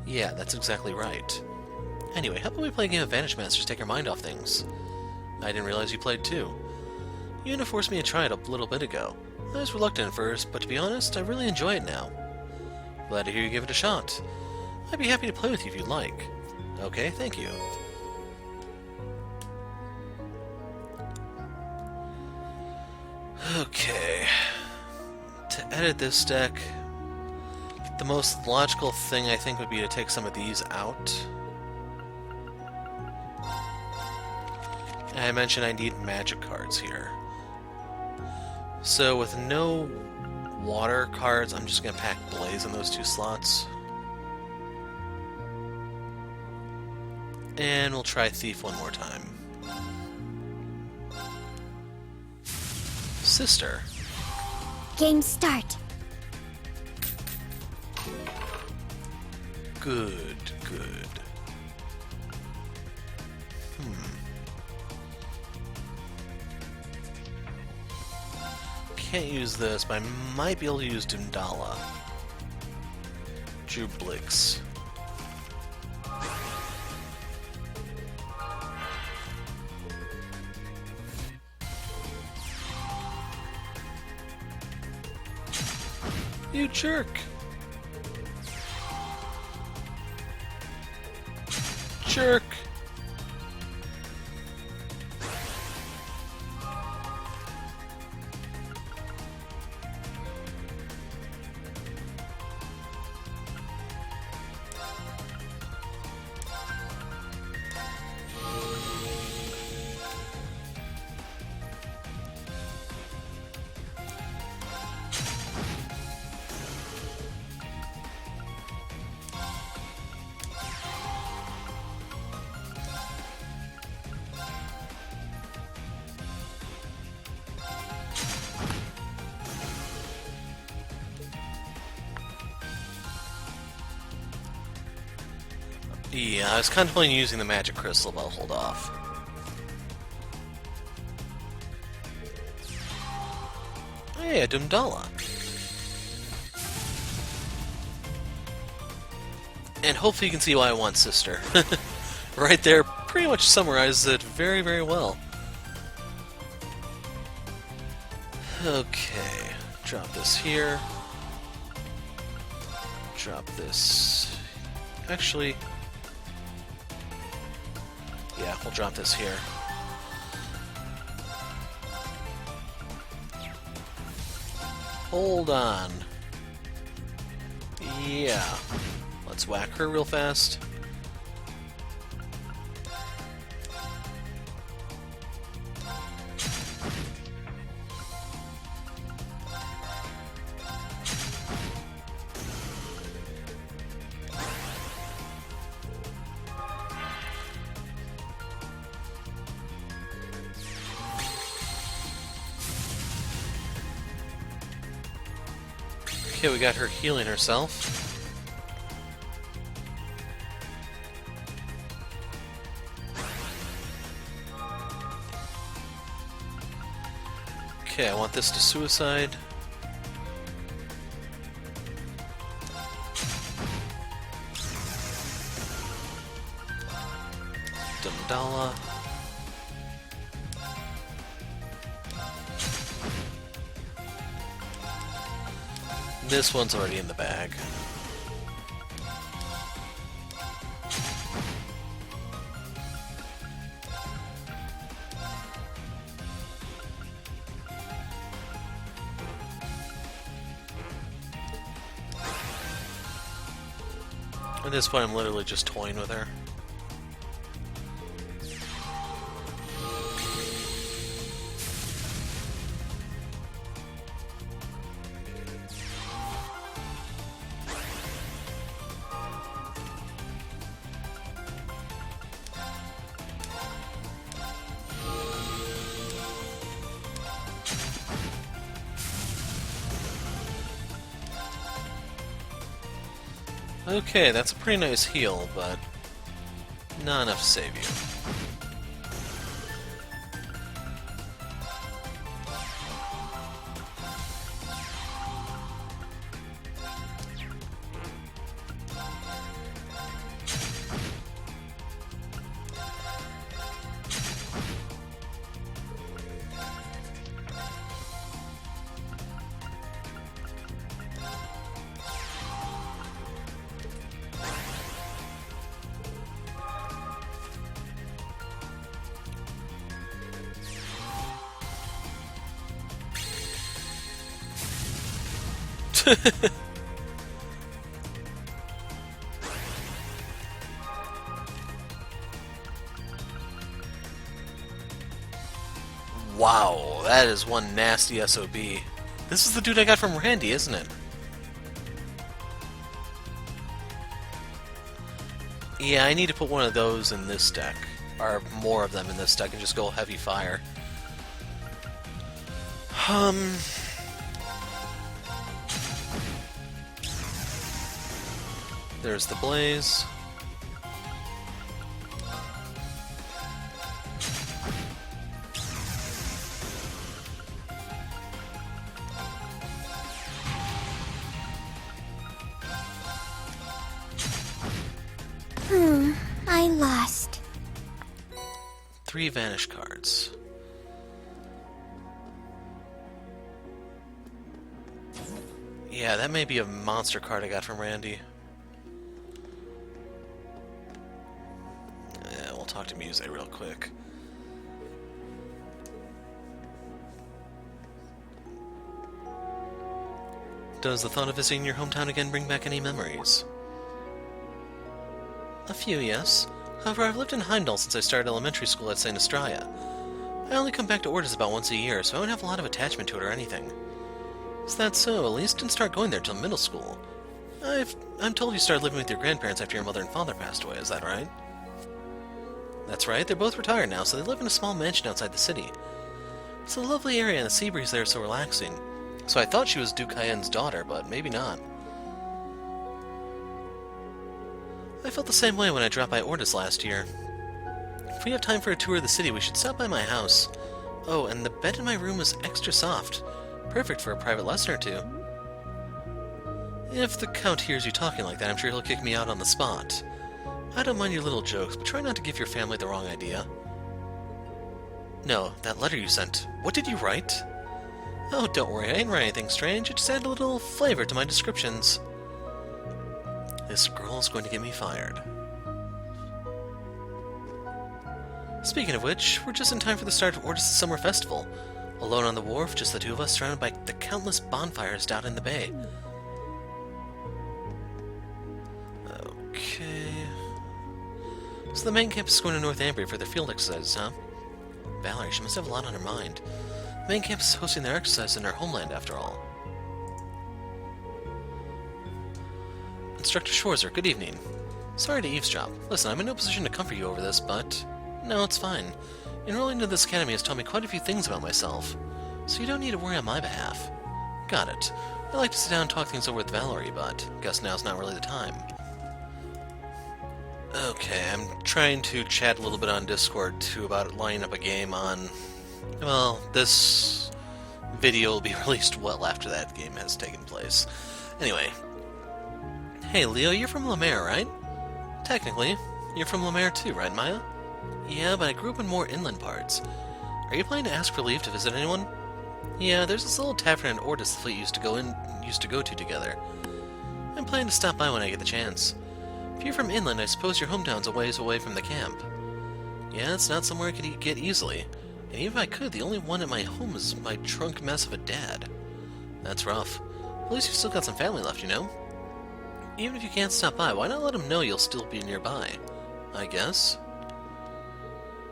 Yeah, that's exactly right. Anyway, how about we play a game of Vanish Masters to take our mind off things? I didn't realize you played too. Yuna forced me to try it a little bit ago. I was reluctant at first, but to be honest, I really enjoy it now. Glad to hear you give it a shot. I'd be happy to play with you if you'd like. Okay, thank you. Okay. To edit this deck, the most logical thing I think would be to take some of these out. And I mentioned I need magic cards here. So with no water cards, I'm just going to pack Blaze in those two slots. And we'll try Thief one more time. Sister. Game start. Good, good. Can't use this, but I might be able to use Dundala. Jublix. You jerk! Jerk! Yeah, I was contemplating using the magic crystal, but I'll hold off. Hey, a Dundala. And hopefully you can see why I want Sister. Right there pretty much summarizes it very, very well. Okay, drop this here. Drop this. Actually, yeah, we'll drop this here. Hold on. Yeah. Let's whack her real fast. Okay, we got her healing herself. Okay, I want this to suicide. Dundala. This one's already in the bag. At this point, I'm literally just toying with her. Okay, that's a pretty nice heal, but not enough to save you. Wow, that is one nasty SOB. This is the dude I got from Randy, isn't it? Yeah, I need to put one of those in this deck. Or more of them in this deck and just go heavy fire. There's the blaze. I lost. 3 vanish cards. Yeah, that may be a monster card I got from Randy. Yeah, we'll talk to Muse real quick. Does the thought of visiting your hometown again bring back any memories? A few, yes. However, I've lived in Heimdall since I started elementary school at St. Estrella. I only come back to Ordis about once a year, so I don't have a lot of attachment to it or anything. Is that so? At least didn't start going there till middle school. I'm told you started living with your grandparents after your mother and father passed away, is that right? That's right, they're both retired now, so they live in a small mansion outside the city. It's a lovely area and the sea breeze there is so relaxing. So I thought she was Duke Cayenne's daughter, but maybe not. I felt the same way when I dropped by Ordis last year. If we have time for a tour of the city, we should stop by my house. Oh, and the bed in my room is extra soft. Perfect for a private lesson or two. If the Count hears you talking like that, I'm sure he'll kick me out on the spot. I don't mind your little jokes, but try not to give your family the wrong idea. No, that letter you sent. What did you write? Oh, don't worry, I didn't write anything strange. It just added a little flavor to my descriptions. This girl is going to get me fired. Speaking of which, we're just in time for the start of Ordis' summer festival. Alone on the wharf, just the two of us, surrounded by the countless bonfires down in the bay. Okay. So the main campus is going to North Ambria for their field exercises, huh? Valerie, she must have a lot on her mind. The main campus is hosting their exercise in her homeland, after all. Instructor Schwarzer, good evening. Sorry to eavesdrop. Listen, I'm in no position to comfort you over this, but... No, it's fine. Enrolling into this academy has taught me quite a few things about myself, so you don't need to worry on my behalf. Got it. I'd like to sit down and talk things over with Valerie, but guess now's not really the time. Okay, I'm trying to chat a little bit on Discord, too, about lining up a game on... Well, this video will be released well after that game has taken place. Anyway. Hey, Leo, you're from Lamare, right? Technically, you're from Lamare too, right, Maya? Yeah, but I grew up in more inland parts. Are you planning to ask for leave to visit anyone? Yeah, there's this little tavern in Ordis the fleet used to go to together. I'm planning to stop by when I get the chance. If you're from inland, I suppose your hometown's a ways away from the camp. Yeah, it's not somewhere I could get easily. And even if I could, the only one at my home is my drunk mess of a dad. That's rough. At least you've still got some family left, you know? Even if you can't stop by, why not let them know you'll still be nearby? I guess.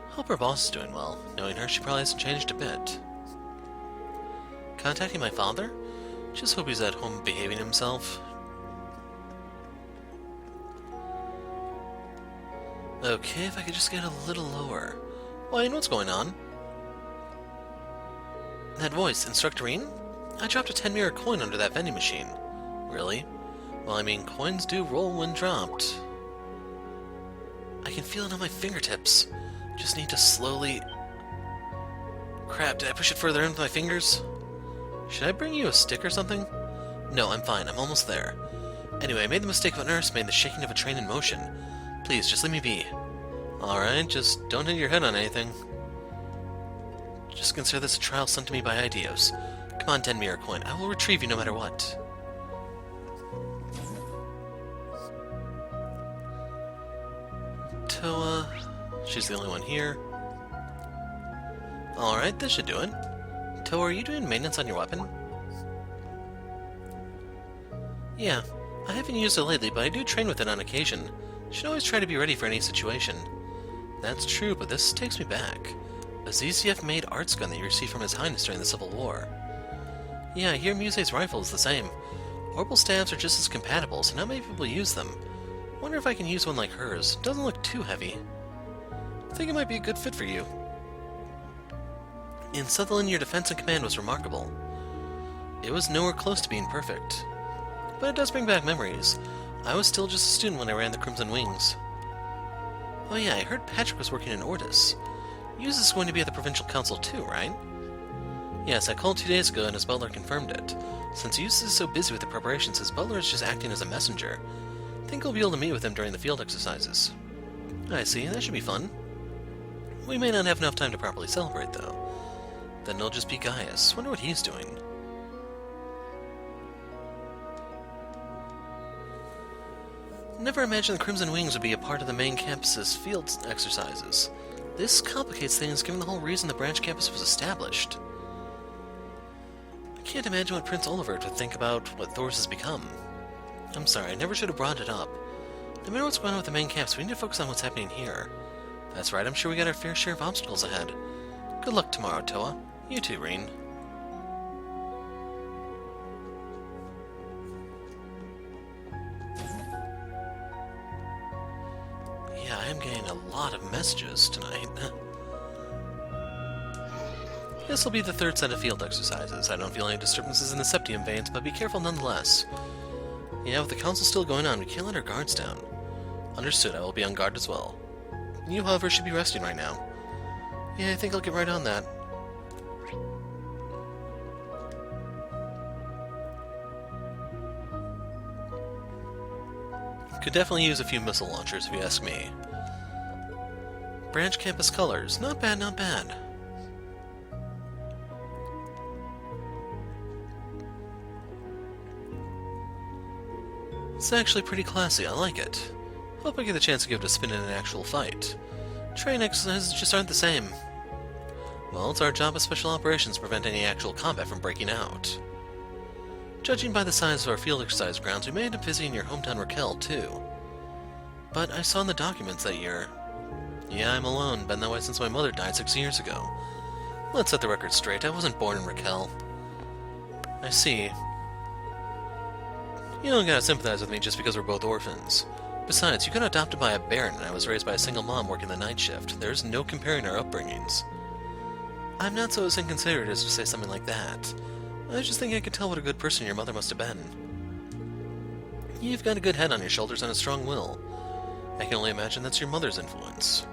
Hope her boss is doing well. Knowing her, she probably hasn't changed a bit. Contacting my father? Just hope he's at home behaving himself. Okay, if I could just get a little lower. Why, what's going on? That voice, Instructorine? I dropped a 10 mirror coin under that vending machine. Really? Well, I mean, coins do roll when dropped. I can feel it on my fingertips. Just need to slowly... Crap, did I push it further in with my fingers? Should I bring you a stick or something? No, I'm fine, I'm almost there. Anyway, I made the mistake of an underestimating the shaking of a train in motion. Please, just let me be. Alright, just don't hit your head on anything. Just consider this a trial sent to me by Ideos. Come on, 10 mirror coin, I will retrieve you no matter what. Toa... She's the only one here. Alright, this should do it. Toa, are you doing maintenance on your weapon? Yeah, I haven't used it lately, but I do train with it on occasion. Should always try to be ready for any situation. That's true, but this takes me back. A ZCF-made arts gun that you received from His Highness during the Civil War. Yeah, I hear Muse's rifle is the same. Orbital staves are just as compatible, so not many people use them. Wonder if I can use one like hers. Doesn't look too heavy. I think it might be a good fit for you. In Sutherland, your defense and command was remarkable. It was nowhere close to being perfect. But it does bring back memories. I was still just a student when I ran the Crimson Wings. Oh yeah, I heard Patrick was working in Ordis. Yus is going to be at the Provincial Council too, right? Yes, I called 2 days ago and his butler confirmed it. Since Yus is so busy with the preparations, his butler is just acting as a messenger. I think I'll be able to meet with him during the field exercises. I see, that should be fun. We may not have enough time to properly celebrate, though. Then it'll just be Gaius. Wonder what he's doing. Never imagined the Crimson Wings would be a part of the main campus's field exercises. This complicates things given the whole reason the branch campus was established. I can't imagine what Prince Olivert would think about what Thors has become. I'm sorry, I never should have brought it up. No matter what's going on with the main campus, we need to focus on what's happening here. That's right, I'm sure we got our fair share of obstacles ahead. Good luck tomorrow, Toa. You too, Reen. Yeah, I am getting a lot of messages tonight. This will be the third set of field exercises. I don't feel any disturbances in the septium veins, but be careful nonetheless. Yeah, with the council still going on, we can't let our guards down. Understood, I will be on guard as well. You, however, should be resting right now. Yeah, I think I'll get right on that. Could definitely use a few missile launchers if you ask me. Branch campus colors. Not bad, not bad. It's actually pretty classy, I like it. Hope I get the chance to give it a spin in an actual fight. Train exercises just aren't the same. Well, it's our job as special operations to prevent any actual combat from breaking out. Judging by the size of our field exercise grounds, we may end up visiting your hometown Raquel, too. But I saw in the documents that you're... Yeah, I'm alone. Been that way since my mother died 6 years ago. Let's set the record straight. I wasn't born in Raquel. I see. You don't gotta sympathize with me just because we're both orphans. Besides, you got adopted by a baron, and I was raised by a single mom working the night shift. There's no comparing our upbringings. I'm not so inconsiderate as to say something like that. I was just thinking I could tell what a good person your mother must have been. You've got a good head on your shoulders and a strong will. I can only imagine that's your mother's influence.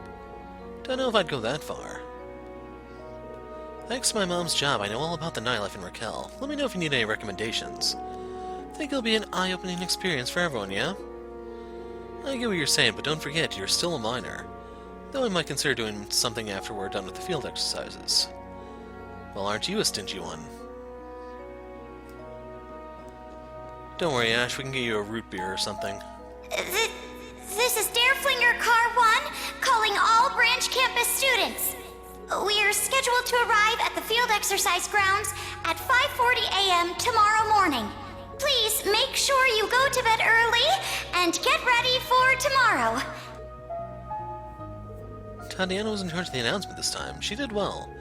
Don't know if I'd go that far. Thanks to my mom's job, I know all about the nightlife in Raquel. Let me know if you need any recommendations. Think it'll be an eye-opening experience for everyone, yeah? I get what you're saying, but don't forget, you're still a minor. Though I might consider doing something after we're done with the field exercises. Well, aren't you a stingy one? Don't worry, Ash, we can get you a root beer or something. This is Dareflinger Car 1, calling all branch campus students. We are scheduled to arrive at the field exercise grounds at 5:40 a.m. tomorrow morning. Please make sure you go to bed early and get ready for tomorrow. Tatiana was in charge of the announcement this time. She did well.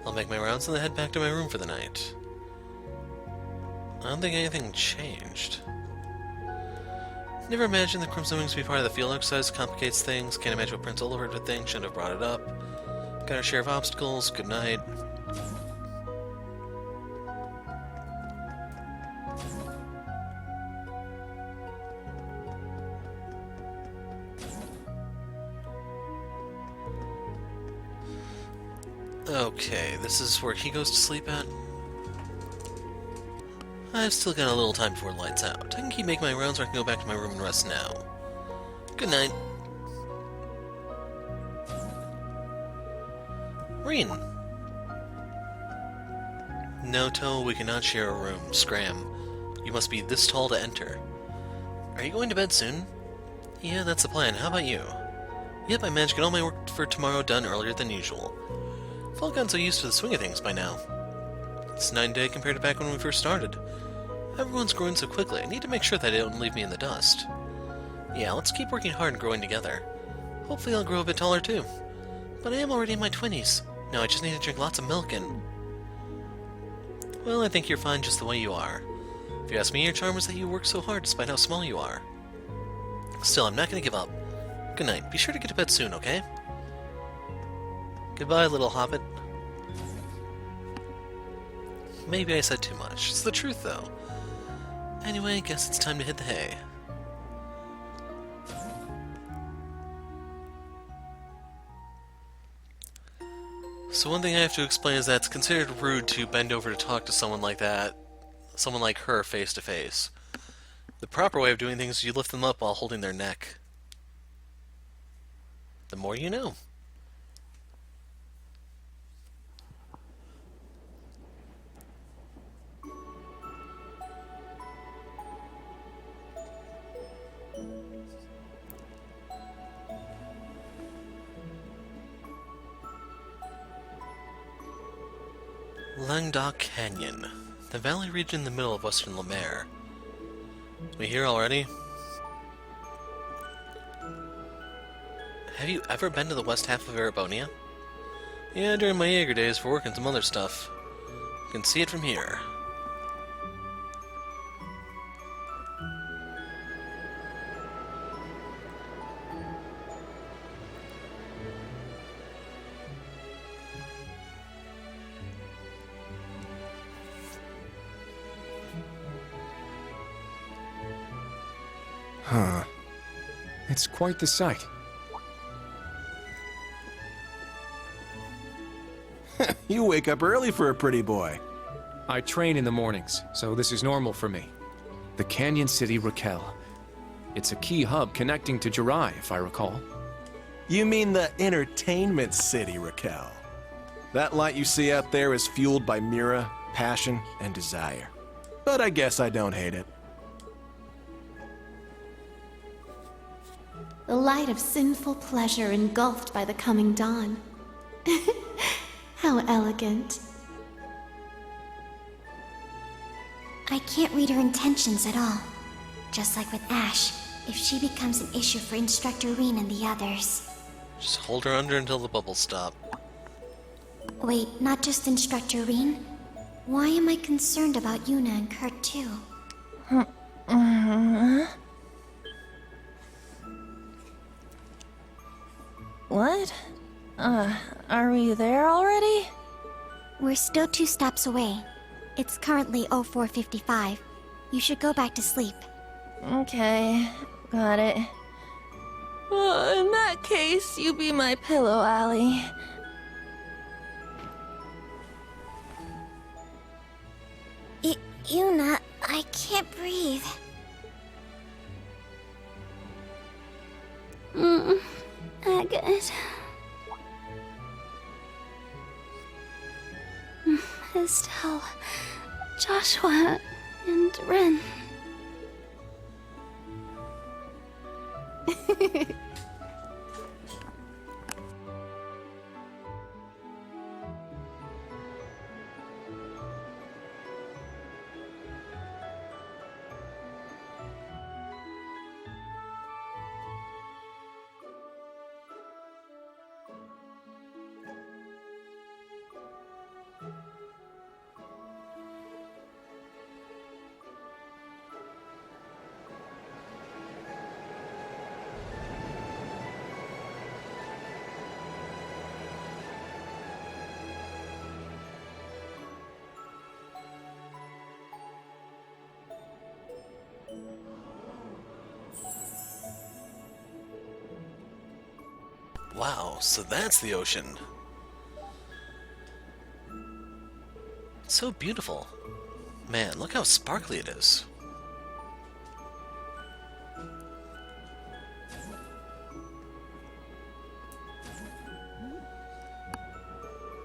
I'll make my rounds and then head back to my room for the night. I don't think anything changed. Never imagined the Crimson Wings to be part of the field exercise. Complicates things. Can't imagine what Prince Oliver would think. Shouldn't have brought it up. Got our share of obstacles. Good night. Okay, this is where he goes to sleep at. I've still got a little time before lights out. I can keep making my rounds or I can go back to my room and rest now. Good night. Reen. No, Toe, we cannot share a room. Scram. You must be this tall to enter. Are you going to bed soon? Yeah, that's the plan. How about you? Yep, I managed to get all my work for tomorrow done earlier than usual. I've all gotten so used to the swing of things by now. It's night and day compared to back when we first started. Everyone's growing so quickly, I need to make sure that they don't leave me in the dust. Yeah, let's keep working hard and growing together. Hopefully I'll grow a bit taller too. But I am already in my 20s. Now I just need to drink lots of milk and... Well, I think you're fine just the way you are. If you ask me, your charm is that you work so hard despite how small you are. Still, I'm not going to give up. Good night. Be sure to get to bed soon, okay? Goodbye, little hobbit. Maybe I said too much. It's the truth, though. Anyway, I guess it's time to hit the hay. So one thing I have to explain is that it's considered rude to bend over to talk to someone like that, someone like her face to face. The proper way of doing things is you lift them up while holding their neck. The more you know. Languedoc Canyon, the valley region in the middle of western Lamare. We here already? Have you ever been to the west half of Erebonia? Yeah, during my Jaeger days for work and some other stuff. You can see it from here. Huh. It's quite the sight. You wake up early for a pretty boy. I train in the mornings, so this is normal for me. The Canyon City Raquel. It's a key hub connecting to Jirai, if I recall. You mean the entertainment city, Raquel. That light you see out there is fueled by Mira, passion, and desire. But I guess I don't hate it. The light of sinful pleasure engulfed by the coming dawn. How elegant. I can't read her intentions at all. Just like with Ash, if she becomes an issue for Instructor Reen and the others. Just hold her under until the bubbles stop. Wait, not just Instructor Reen? Why am I concerned about Yuna and Kurt too? What? Are we there already? We're still 2 stops away. It's currently 04:55. You should go back to sleep. Okay, got it. In that case, you be my pillow, Allie. Yuna, I can't breathe. Agate. Estelle, Joshua, and Ren. Wow, so that's the ocean. So beautiful. Man, look how sparkly it is.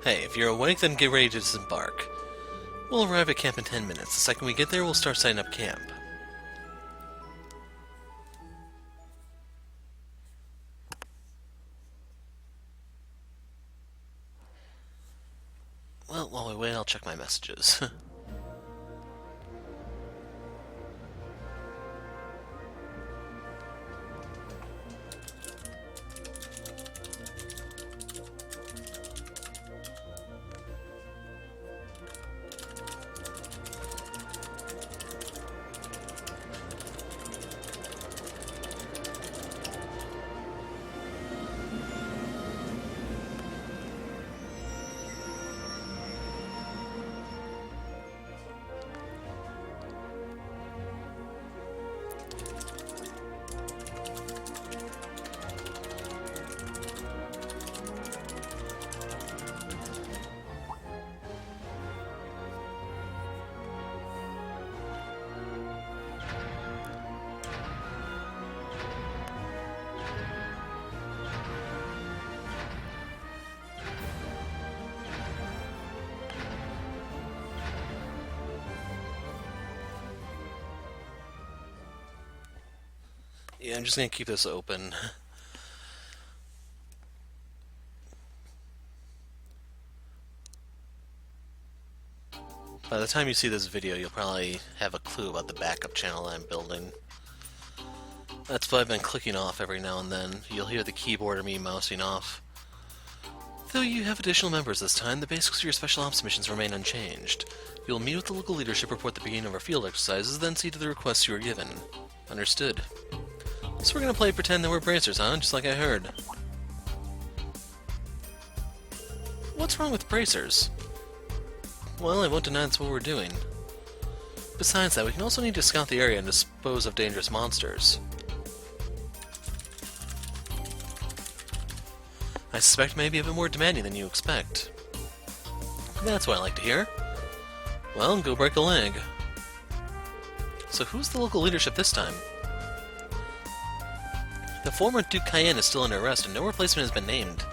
Hey, if you're awake, then get ready to disembark. We'll arrive at camp in 10 minutes. The second we get there, we'll start setting up camp. Well, while we wait, I'll check my messages. Yeah, I'm just gonna keep this open. By the time you see this video, you'll probably have a clue about the backup channel I'm building. That's what I've been clicking off every now and then. You'll hear the keyboard or me mousing off. Though you have additional members this time, the basics of your special ops missions remain unchanged. You'll meet with the local leadership, report the beginning of our field exercises, then see to the requests you were given. Understood. So we're gonna play pretend that we're bracers, huh? Just like I heard. What's wrong with bracers? Well, I won't deny that's what we're doing. Besides that, we can also need to scout the area and dispose of dangerous monsters. I suspect it may be a bit more demanding than you expect. That's what I like to hear. Well, go break a leg. So who's the local leadership this time? The former Duke Cayenne is still under arrest and no replacement has been named.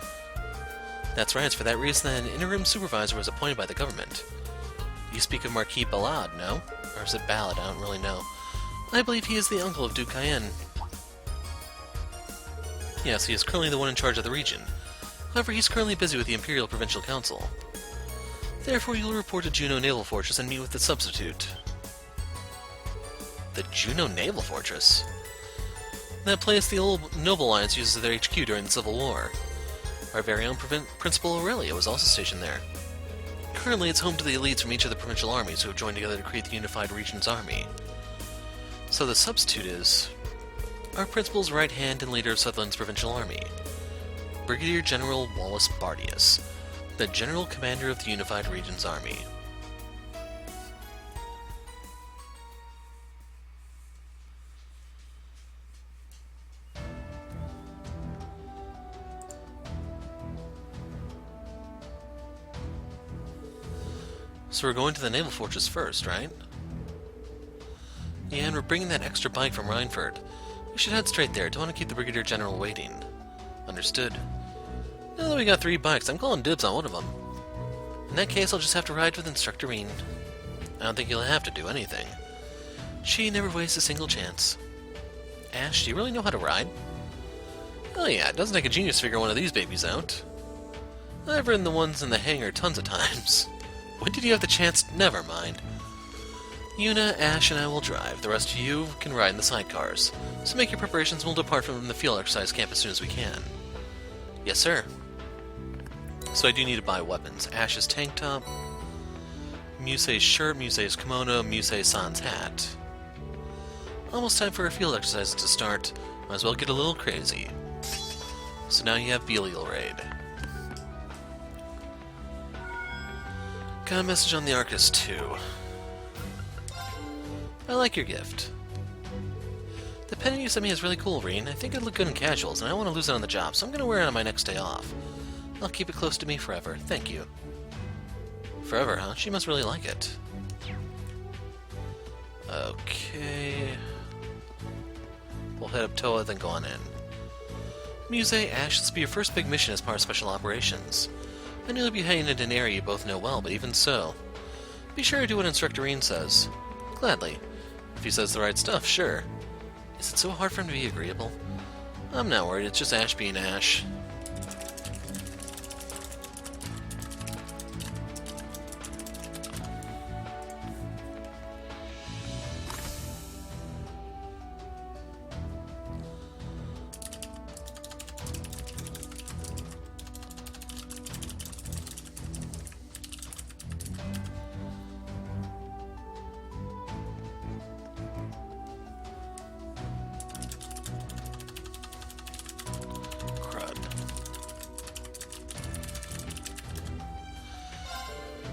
That's right, it's for that reason that an interim supervisor was appointed by the government. You speak of Marquis Ballade, no? Or is it Ballad? I don't really know. I believe he is the uncle of Duke Cayenne. Yes, he is currently the one in charge of the region. However, he's currently busy with the Imperial Provincial Council. Therefore, you'll report to Juno Naval Fortress and meet with the substitute. The Juno Naval Fortress? That place the old Noble Alliance uses as their HQ during the Civil War. Our very own Principal Aurelia was also stationed there. Currently, it's home to the elites from each of the provincial armies who have joined together to create the Unified Regions Army. So the substitute is our principal's right hand and leader of Sutherland's provincial army, Brigadier General Wallace Bardius, the General Commander of the Unified Regions Army. So we're going to the Naval Fortress first, right? Yeah, and we're bringing that extra bike from Rhineford. We should head straight there. Don't want to keep the Brigadier General waiting. Understood. Now that we got 3 bikes, I'm calling dibs on one of them. In that case, I'll just have to ride with Instructor Reen. I don't think you'll have to do anything. She never wastes a single chance. Ash, do you really know how to ride? Oh yeah, it doesn't take a genius to figure one of these babies out. I've ridden the ones in the hangar tons of times. When did you have the chance? Never mind. Yuna, Ash, and I will drive. The rest of you can ride in the sidecars. So make your preparations and we'll depart from the field exercise camp as soon as we can. Yes, sir. So I do need to buy weapons. Ash's tank top, Musei's shirt, Musei's kimono, Musei-san's hat. Almost time for our field exercises to start. Might as well get a little crazy. So now you have Belial Raid. Got a message on the Arcus too. I like your gift. The pendant you sent me is really cool, Reen. I think it'd look good in casuals, and I don't want to lose it on the job, so I'm going to wear it on my next day off. I'll keep it close to me forever. Thank you. Forever, huh? She must really like it. Okay. We'll head up Toa, then go on in. Musei, Ash, this will be your first big mission as part of Special Operations. I knew you'd be heading into an area you both know well, but even so. Be sure to do what Instructor Reen says. Gladly. If he says the right stuff, sure. Is it so hard for him to be agreeable? I'm not worried, it's just Ash being Ash.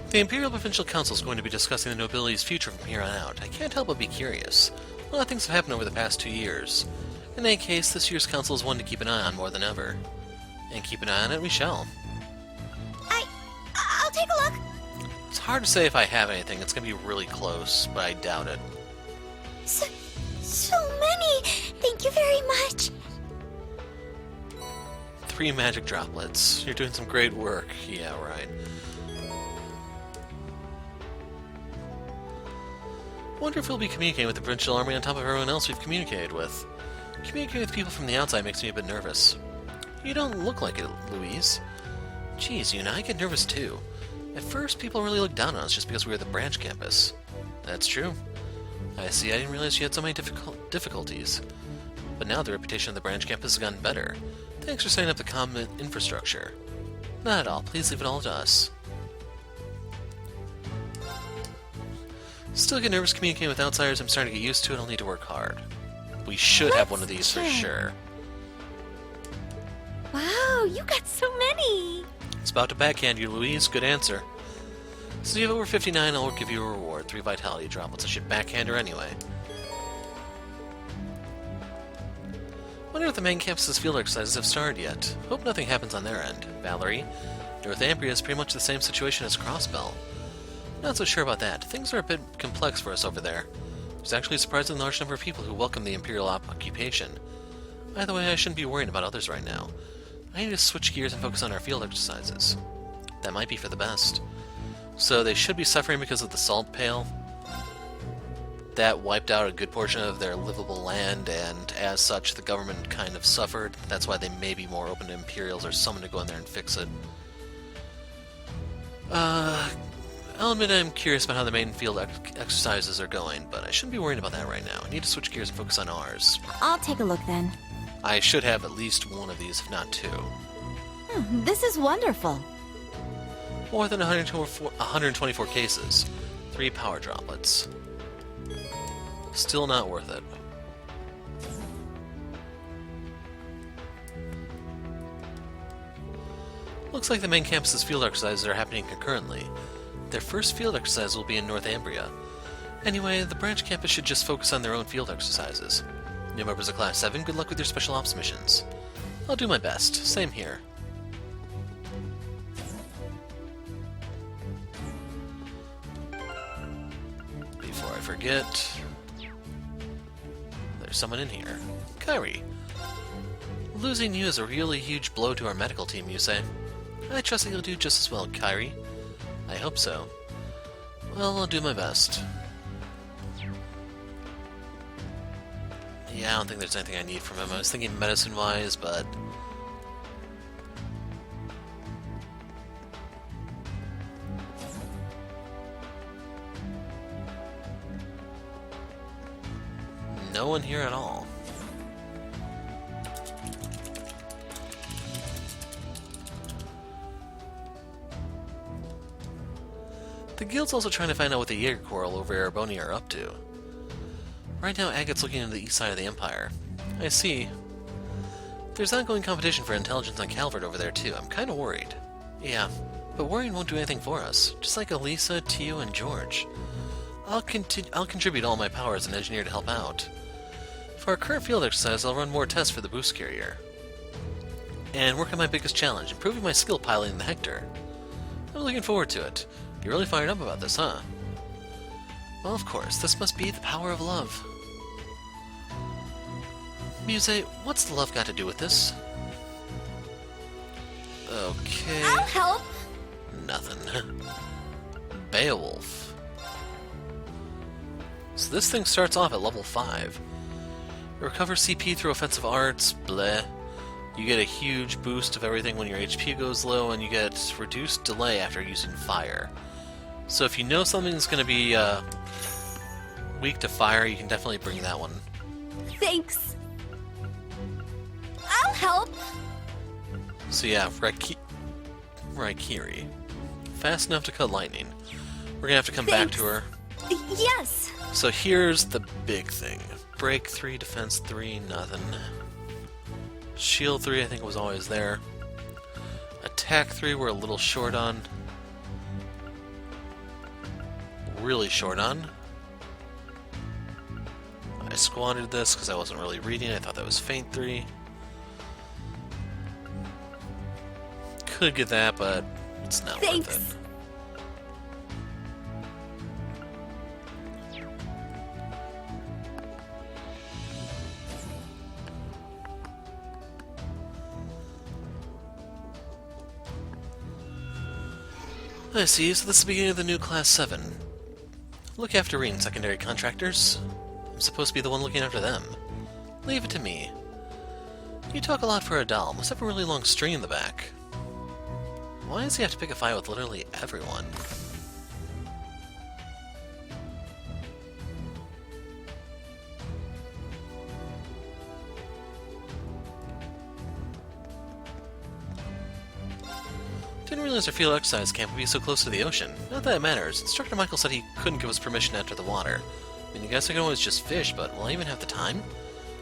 The Imperial Provincial Council is going to be discussing the nobility's future from here on out. I can't help but be curious. A lot of things have happened over the past 2 years. In any case, this year's council is one to keep an eye on more than ever. And keep an eye on it we shall. I'll take a look. It's hard to say if I have anything. It's going to be really close, but I doubt it. So many. Thank you very much. 3 magic droplets. You're doing some great work. Yeah, right. Wonder if we'll be communicating with the Provincial Army on top of everyone else we've communicated with. Communicating with people from the outside makes me a bit nervous. You don't look like it, Louise. Geez, Yuna, I get nervous too. At first, people really looked down on us just because we were the branch campus. That's true. I see, I didn't realize you had so many difficulties. But now the reputation of the branch campus has gotten better. Thanks for setting up the common infrastructure. Not at all, please leave it all to us. Still get nervous communicating with outsiders. I'm starting to get used to it. I'll need to work hard. We should have one of these for sure. Wow, you got so many! It's about to backhand you, Louise. Good answer. So you have over 59, I'll give you a reward. 3 vitality droplets. I should backhand her anyway. Wonder if the main campus's field exercises have started yet. Hope nothing happens on their end. Valerie, Northumbria is pretty much the same situation as Crossbell. Not so sure about that. Things are a bit complex for us over there. There's actually a surprisingly large number of people who welcome the Imperial occupation. Either way, I shouldn't be worrying about others right now. I need to switch gears and focus on our field exercises. That might be for the best. So they should be suffering because of the salt pail. That wiped out a good portion of their livable land, and as such, the government kind of suffered. That's why they may be more open to Imperials or someone to go in there and fix it. I'll admit I'm curious about how the main field exercises are going, but I shouldn't be worried about that right now. I need to switch gears and focus on ours. I'll take a look then. I should have at least one of these, if not 2. This is wonderful. More than 124 cases. 3 power droplets. Still not worth it. Looks like the main campus's field exercises are happening concurrently. Their first field exercise will be in Northumbria. Anyway, the branch campus should just focus on their own field exercises. New members of Class 7, good luck with your special ops missions. I'll do my best. Same here. Before I forget... there's someone in here. Kyrie. Losing you is a really huge blow to our medical team, you say? I trust that you'll do just as well, Kyrie. I hope so. Well, I'll do my best. Yeah, I don't think there's anything I need from him. I was thinking medicine-wise, but... no one here at all. The guild's also trying to find out what the Jaeger Corps over Ereboni are up to. Right now, Agate's looking into the east side of the Empire. I see. There's ongoing competition for intelligence on Calvert over there, too. I'm kinda worried. Yeah, but worrying won't do anything for us. Just like Elisa, Tio, and George. I'll contribute all my power as an engineer to help out. For our current field exercise, I'll run more tests for the boost carrier. And work on my biggest challenge, improving my skill piloting the Hector. I'm looking forward to it. You're really fired up about this, huh? Well, of course, this must be the power of love. Muse, what's the love got to do with this? Okay. I'll help. Nothing. Beowulf. So this thing starts off at level 5. You recover CP through offensive arts, bleh. You get a huge boost of everything when your HP goes low, and you get reduced delay after using fire. So if you know something's going to be weak to fire, you can definitely bring that one. Thanks. I'll help. So yeah, Raikiri. Fast enough to cut lightning. We're going to have to come back to her. Yes. So here's the big thing. Break 3, defense 3, nothing. Shield 3 I think was always there. Attack 3 we're a little short on. Really short on. I squandered this because I wasn't really reading. I thought that was Feint 3. Could get that, but it's not worth it. I see, so this is the beginning of the new Class 7. Look after Reen, secondary contractors. I'm supposed to be the one looking after them. Leave it to me. You talk a lot for a doll. Must have a really long string in the back. Why does he have to pick a fight with literally everyone? Didn't realize our field exercise camp would be so close to the ocean. Not that it matters. Instructor Michael said he couldn't give us permission to enter the water. I mean, I guess I can always just fish, but will I even have the time?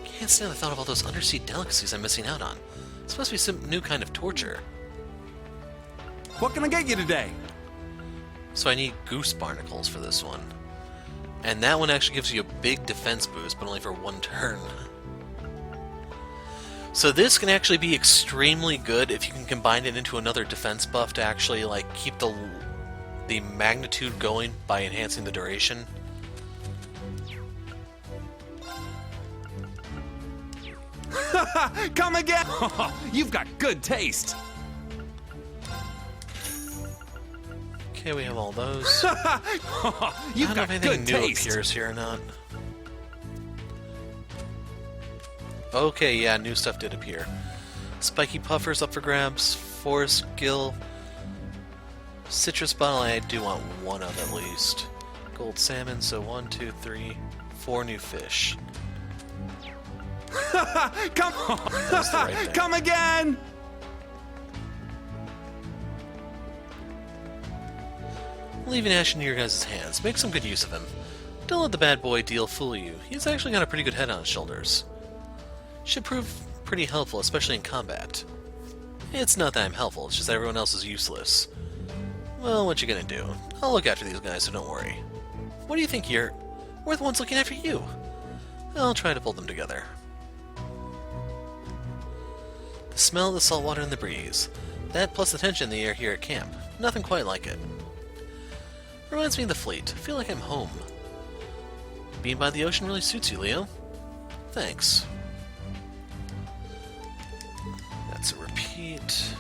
Can't stand the thought of all those undersea delicacies I'm missing out on. It's supposed to be some new kind of torture. What can I get you today? So I need goose barnacles for this one. And that one actually gives you a big defense boost, but only for one turn. So this can actually be extremely good if you can combine it into another defense buff to actually like keep the magnitude going by enhancing the duration. Come again! You've got good taste! Okay, we have all those. You've I don't know got if good anything new taste! appears here or not. Okay, yeah, new stuff did appear. Spiky puffers up for grabs, forest gill, citrus bottle, I do want one of at least. Gold salmon, so 1, 2, 3, 4 new fish. Come on! That's the right thing. Come again! Leaving Ash in your guys' hands. Make some good use of him. Don't let the bad boy deal fool you. He's actually got a pretty good head on his shoulders. Should prove pretty helpful, especially in combat. It's not that I'm helpful, it's just that everyone else is useless. Well, what you gonna do? I'll look after these guys, so don't worry. What do you think, we're the ones looking after you? I'll try to pull them together. The smell of the salt water in the breeze. That plus the tension in the air here at camp. Nothing quite like it. Reminds me of the fleet. I feel like I'm home. Being by the ocean really suits you, Leo. Thanks. That's a repeat.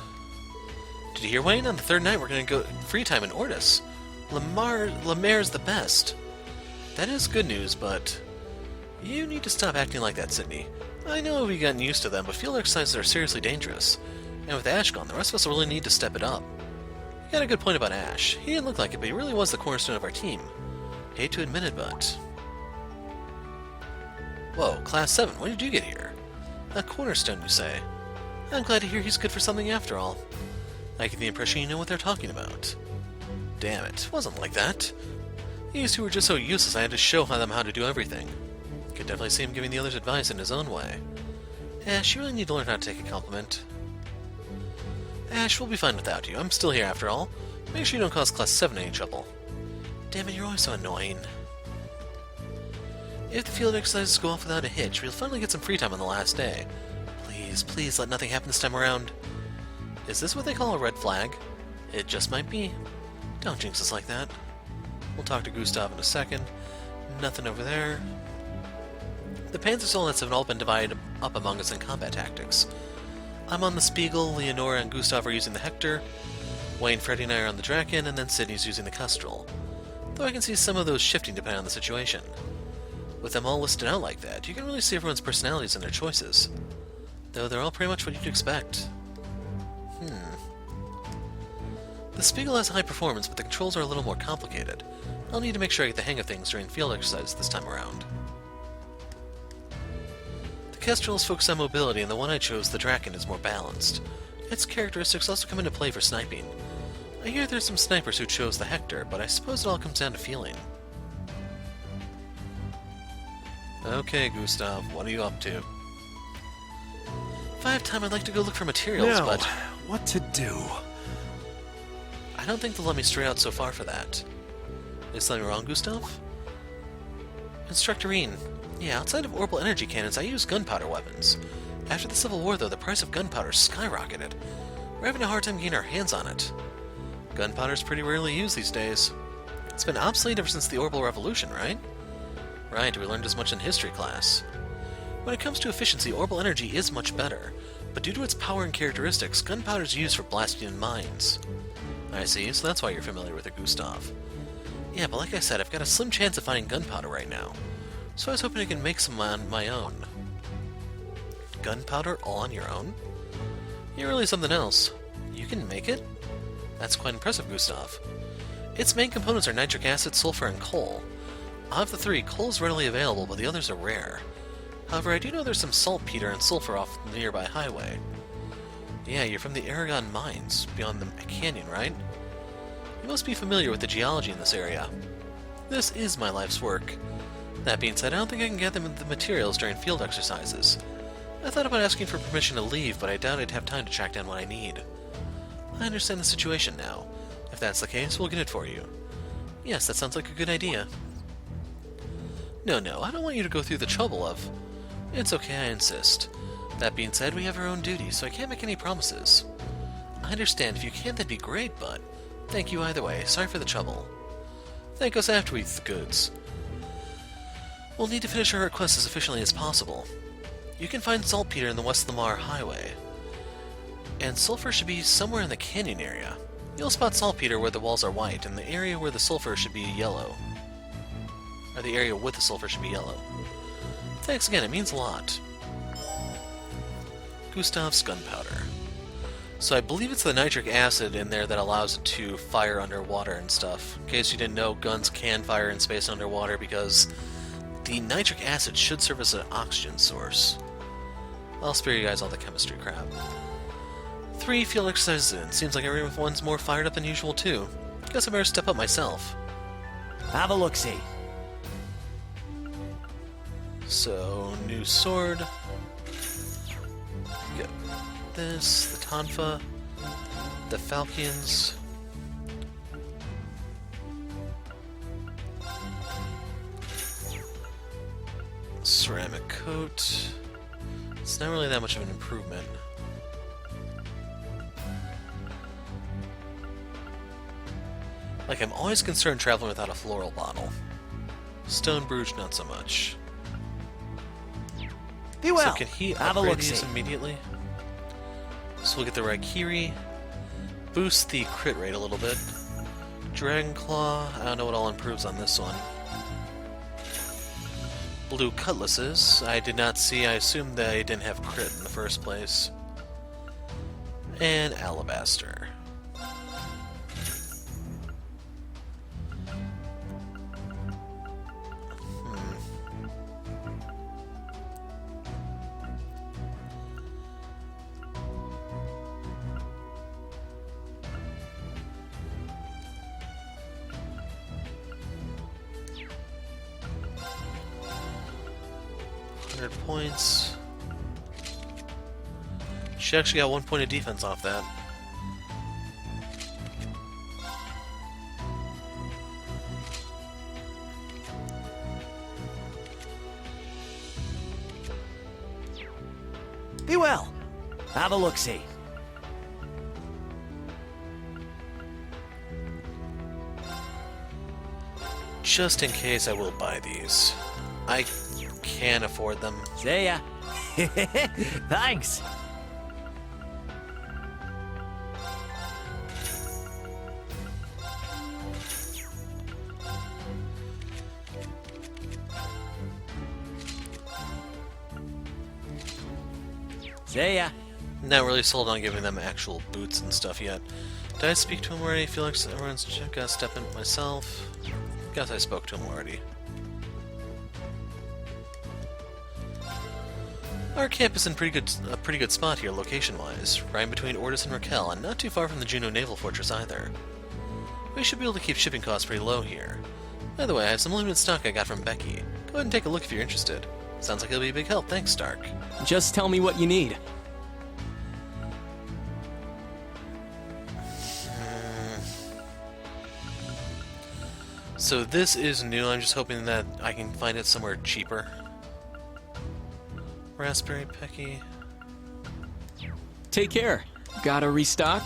Did you hear, Wayne? On the third night, we're going to go free time in Ortis. Lamare's the best. That is good news, but you need to stop acting like that, Sydney. I know we've gotten used to them, but field exercises are seriously dangerous. And with Ash gone, the rest of us really need to step it up. You got a good point about Ash. He didn't look like it, but he really was the cornerstone of our team. Hate to admit it, but... Whoa, Class 7, when did you get here? A cornerstone, you say? I'm glad to hear he's good for something after all. I get the impression you know what they're talking about. Damn it, wasn't like that. These two were just so useless I had to show them how to do everything. Could definitely see him giving the others advice in his own way. Ash, you really need to learn how to take a compliment. Ash, we'll be fine without you. I'm still here after all. Make sure you don't cause Class 7 any trouble. Damn it, you're always so annoying. If the field exercises go off without a hitch, we'll finally get some free time on the last day. Please, please let nothing happen this time around. Is this what they call a red flag? It just might be. Don't jinx us like that. We'll talk to Gustav in a second. Nothing over there. The Panzer Soldates have all been divided up among us in combat tactics. I'm on the Spiegel, Leonora and Gustav are using the Hector, Wayne, Freddy and I are on the Draken, and then Sydney's using the Kestrel. Though I can see some of those shifting depending on the situation. With them all listed out like that, you can really see everyone's personalities and their choices. Though they're all pretty much what you'd expect. The Spiegel has high performance, but the controls are a little more complicated. I'll need to make sure I get the hang of things during field exercises this time around. The Kestrel is focused on mobility, and the one I chose, the Draken, is more balanced. Its characteristics also come into play for sniping. I hear there's some snipers who chose the Hector, but I suppose it all comes down to feeling. Okay, Gustav, what are you up to? If I have time, I'd like to go look for materials, but... what to do? I don't think they'll let me stray out so far for that. Is something wrong, Gustav? Instructorine. Yeah, outside of orbital energy cannons, I use gunpowder weapons. After the Civil War, though, the price of gunpowder skyrocketed. We're having a hard time getting our hands on it. Gunpowder's pretty rarely used these days. It's been obsolete ever since the Orbital Revolution, right? Right, we learned as much in history class. When it comes to efficiency, orbital energy is much better, but due to its power and characteristics, gunpowder is used for blasting in mines. I see, so that's why you're familiar with it, Gustav. Yeah, but like I said, I've got a slim chance of finding gunpowder right now, so I was hoping I could make some on my own. Gunpowder all on your own? You're really something else. You can make it? That's quite impressive, Gustav. Its main components are nitric acid, sulfur, and coal. Of the three, coal is readily available, but the others are rare. However, I do know there's some saltpeter and sulfur off the nearby highway. Yeah, you're from the Aragon mines, beyond the canyon, right? You must be familiar with the geology in this area. This is my life's work. That being said, I don't think I can gather the materials during field exercises. I thought about asking for permission to leave, but I doubt I'd have time to track down what I need. I understand the situation now. If that's the case, we'll get it for you. Yes, that sounds like a good idea. No, I don't want you to go through the trouble of... It's okay, I insist. That being said, we have our own duties, so I can't make any promises. I understand, if you can, that'd be great, but... Thank you either way, sorry for the trouble. Thank us after we eat the goods. We'll need to finish our request as efficiently as possible. You can find saltpeter in the West Lamare Highway. And sulfur should be somewhere in the canyon area. You'll spot saltpeter where the walls are white, and the area where the sulfur should be yellow. Or the area with the sulfur should be yellow. Thanks again, it means a lot. Gustav's gunpowder. So I believe it's the nitric acid in there that allows it to fire underwater and stuff. In case you didn't know, guns can fire in space underwater because the nitric acid should serve as an oxygen source. I'll spare you guys all the chemistry crap. 3 field exercises in. Seems like everyone's more fired up than usual too. Guess I better step up myself. Have a look-see. So, new sword. Get this, the Tonfa, the Falcons. Ceramic coat. It's not really that much of an improvement. Like, I'm always concerned traveling without a floral bottle. Stone Bruges, not so much. Be well. So can he Have a upgrade look-see. these immediately? So we'll get the Raikiri, boost the crit rate a little bit. Dragon Claw, I don't know what all improves on this one. Blue Cutlasses, I did not see, I assumed they didn't have crit in the first place. And Alabaster. Points. She actually got 1 point of defense off that. Be well. Have a look-see. Just in case, I will buy these. I can't afford them. See ya. Thanks. See ya. Not really sold on giving them actual boots and stuff yet. Did I speak to him already? I feel like everyone's gotta step in myself. Guess I spoke to him already. Our camp is in a pretty good spot here, location-wise, right in between Ordis and Raquel, and not too far from the Juno Naval Fortress either. We should be able to keep shipping costs pretty low here. By the way, I have some limited stock I got from Becky. Go ahead and take a look if you're interested. Sounds like it'll be a big help. Thanks, Stark. Just tell me what you need. So this is new. I'm just hoping that I can find it somewhere cheaper. Raspberry Pecky. Take care. Gotta restock?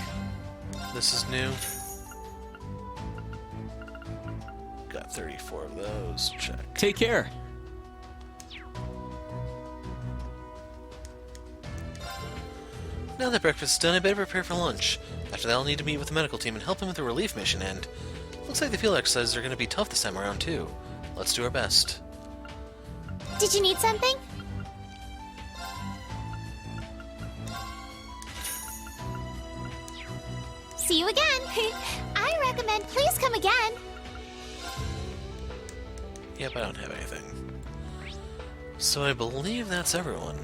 This is new. Got 34 of those. Check. Take care. Now that breakfast is done, I better prepare for lunch. After that, I'll need to meet with the medical team and help them with the relief mission, and looks like the field exercises are going to be tough this time around, too. Let's do our best. Did you need something? See you again. I recommend please come again. Yep, I don't have anything. So I believe that's everyone.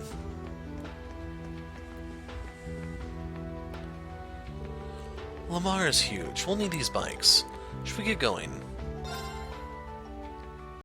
Lamare is huge. We'll need these bikes. Should we get going?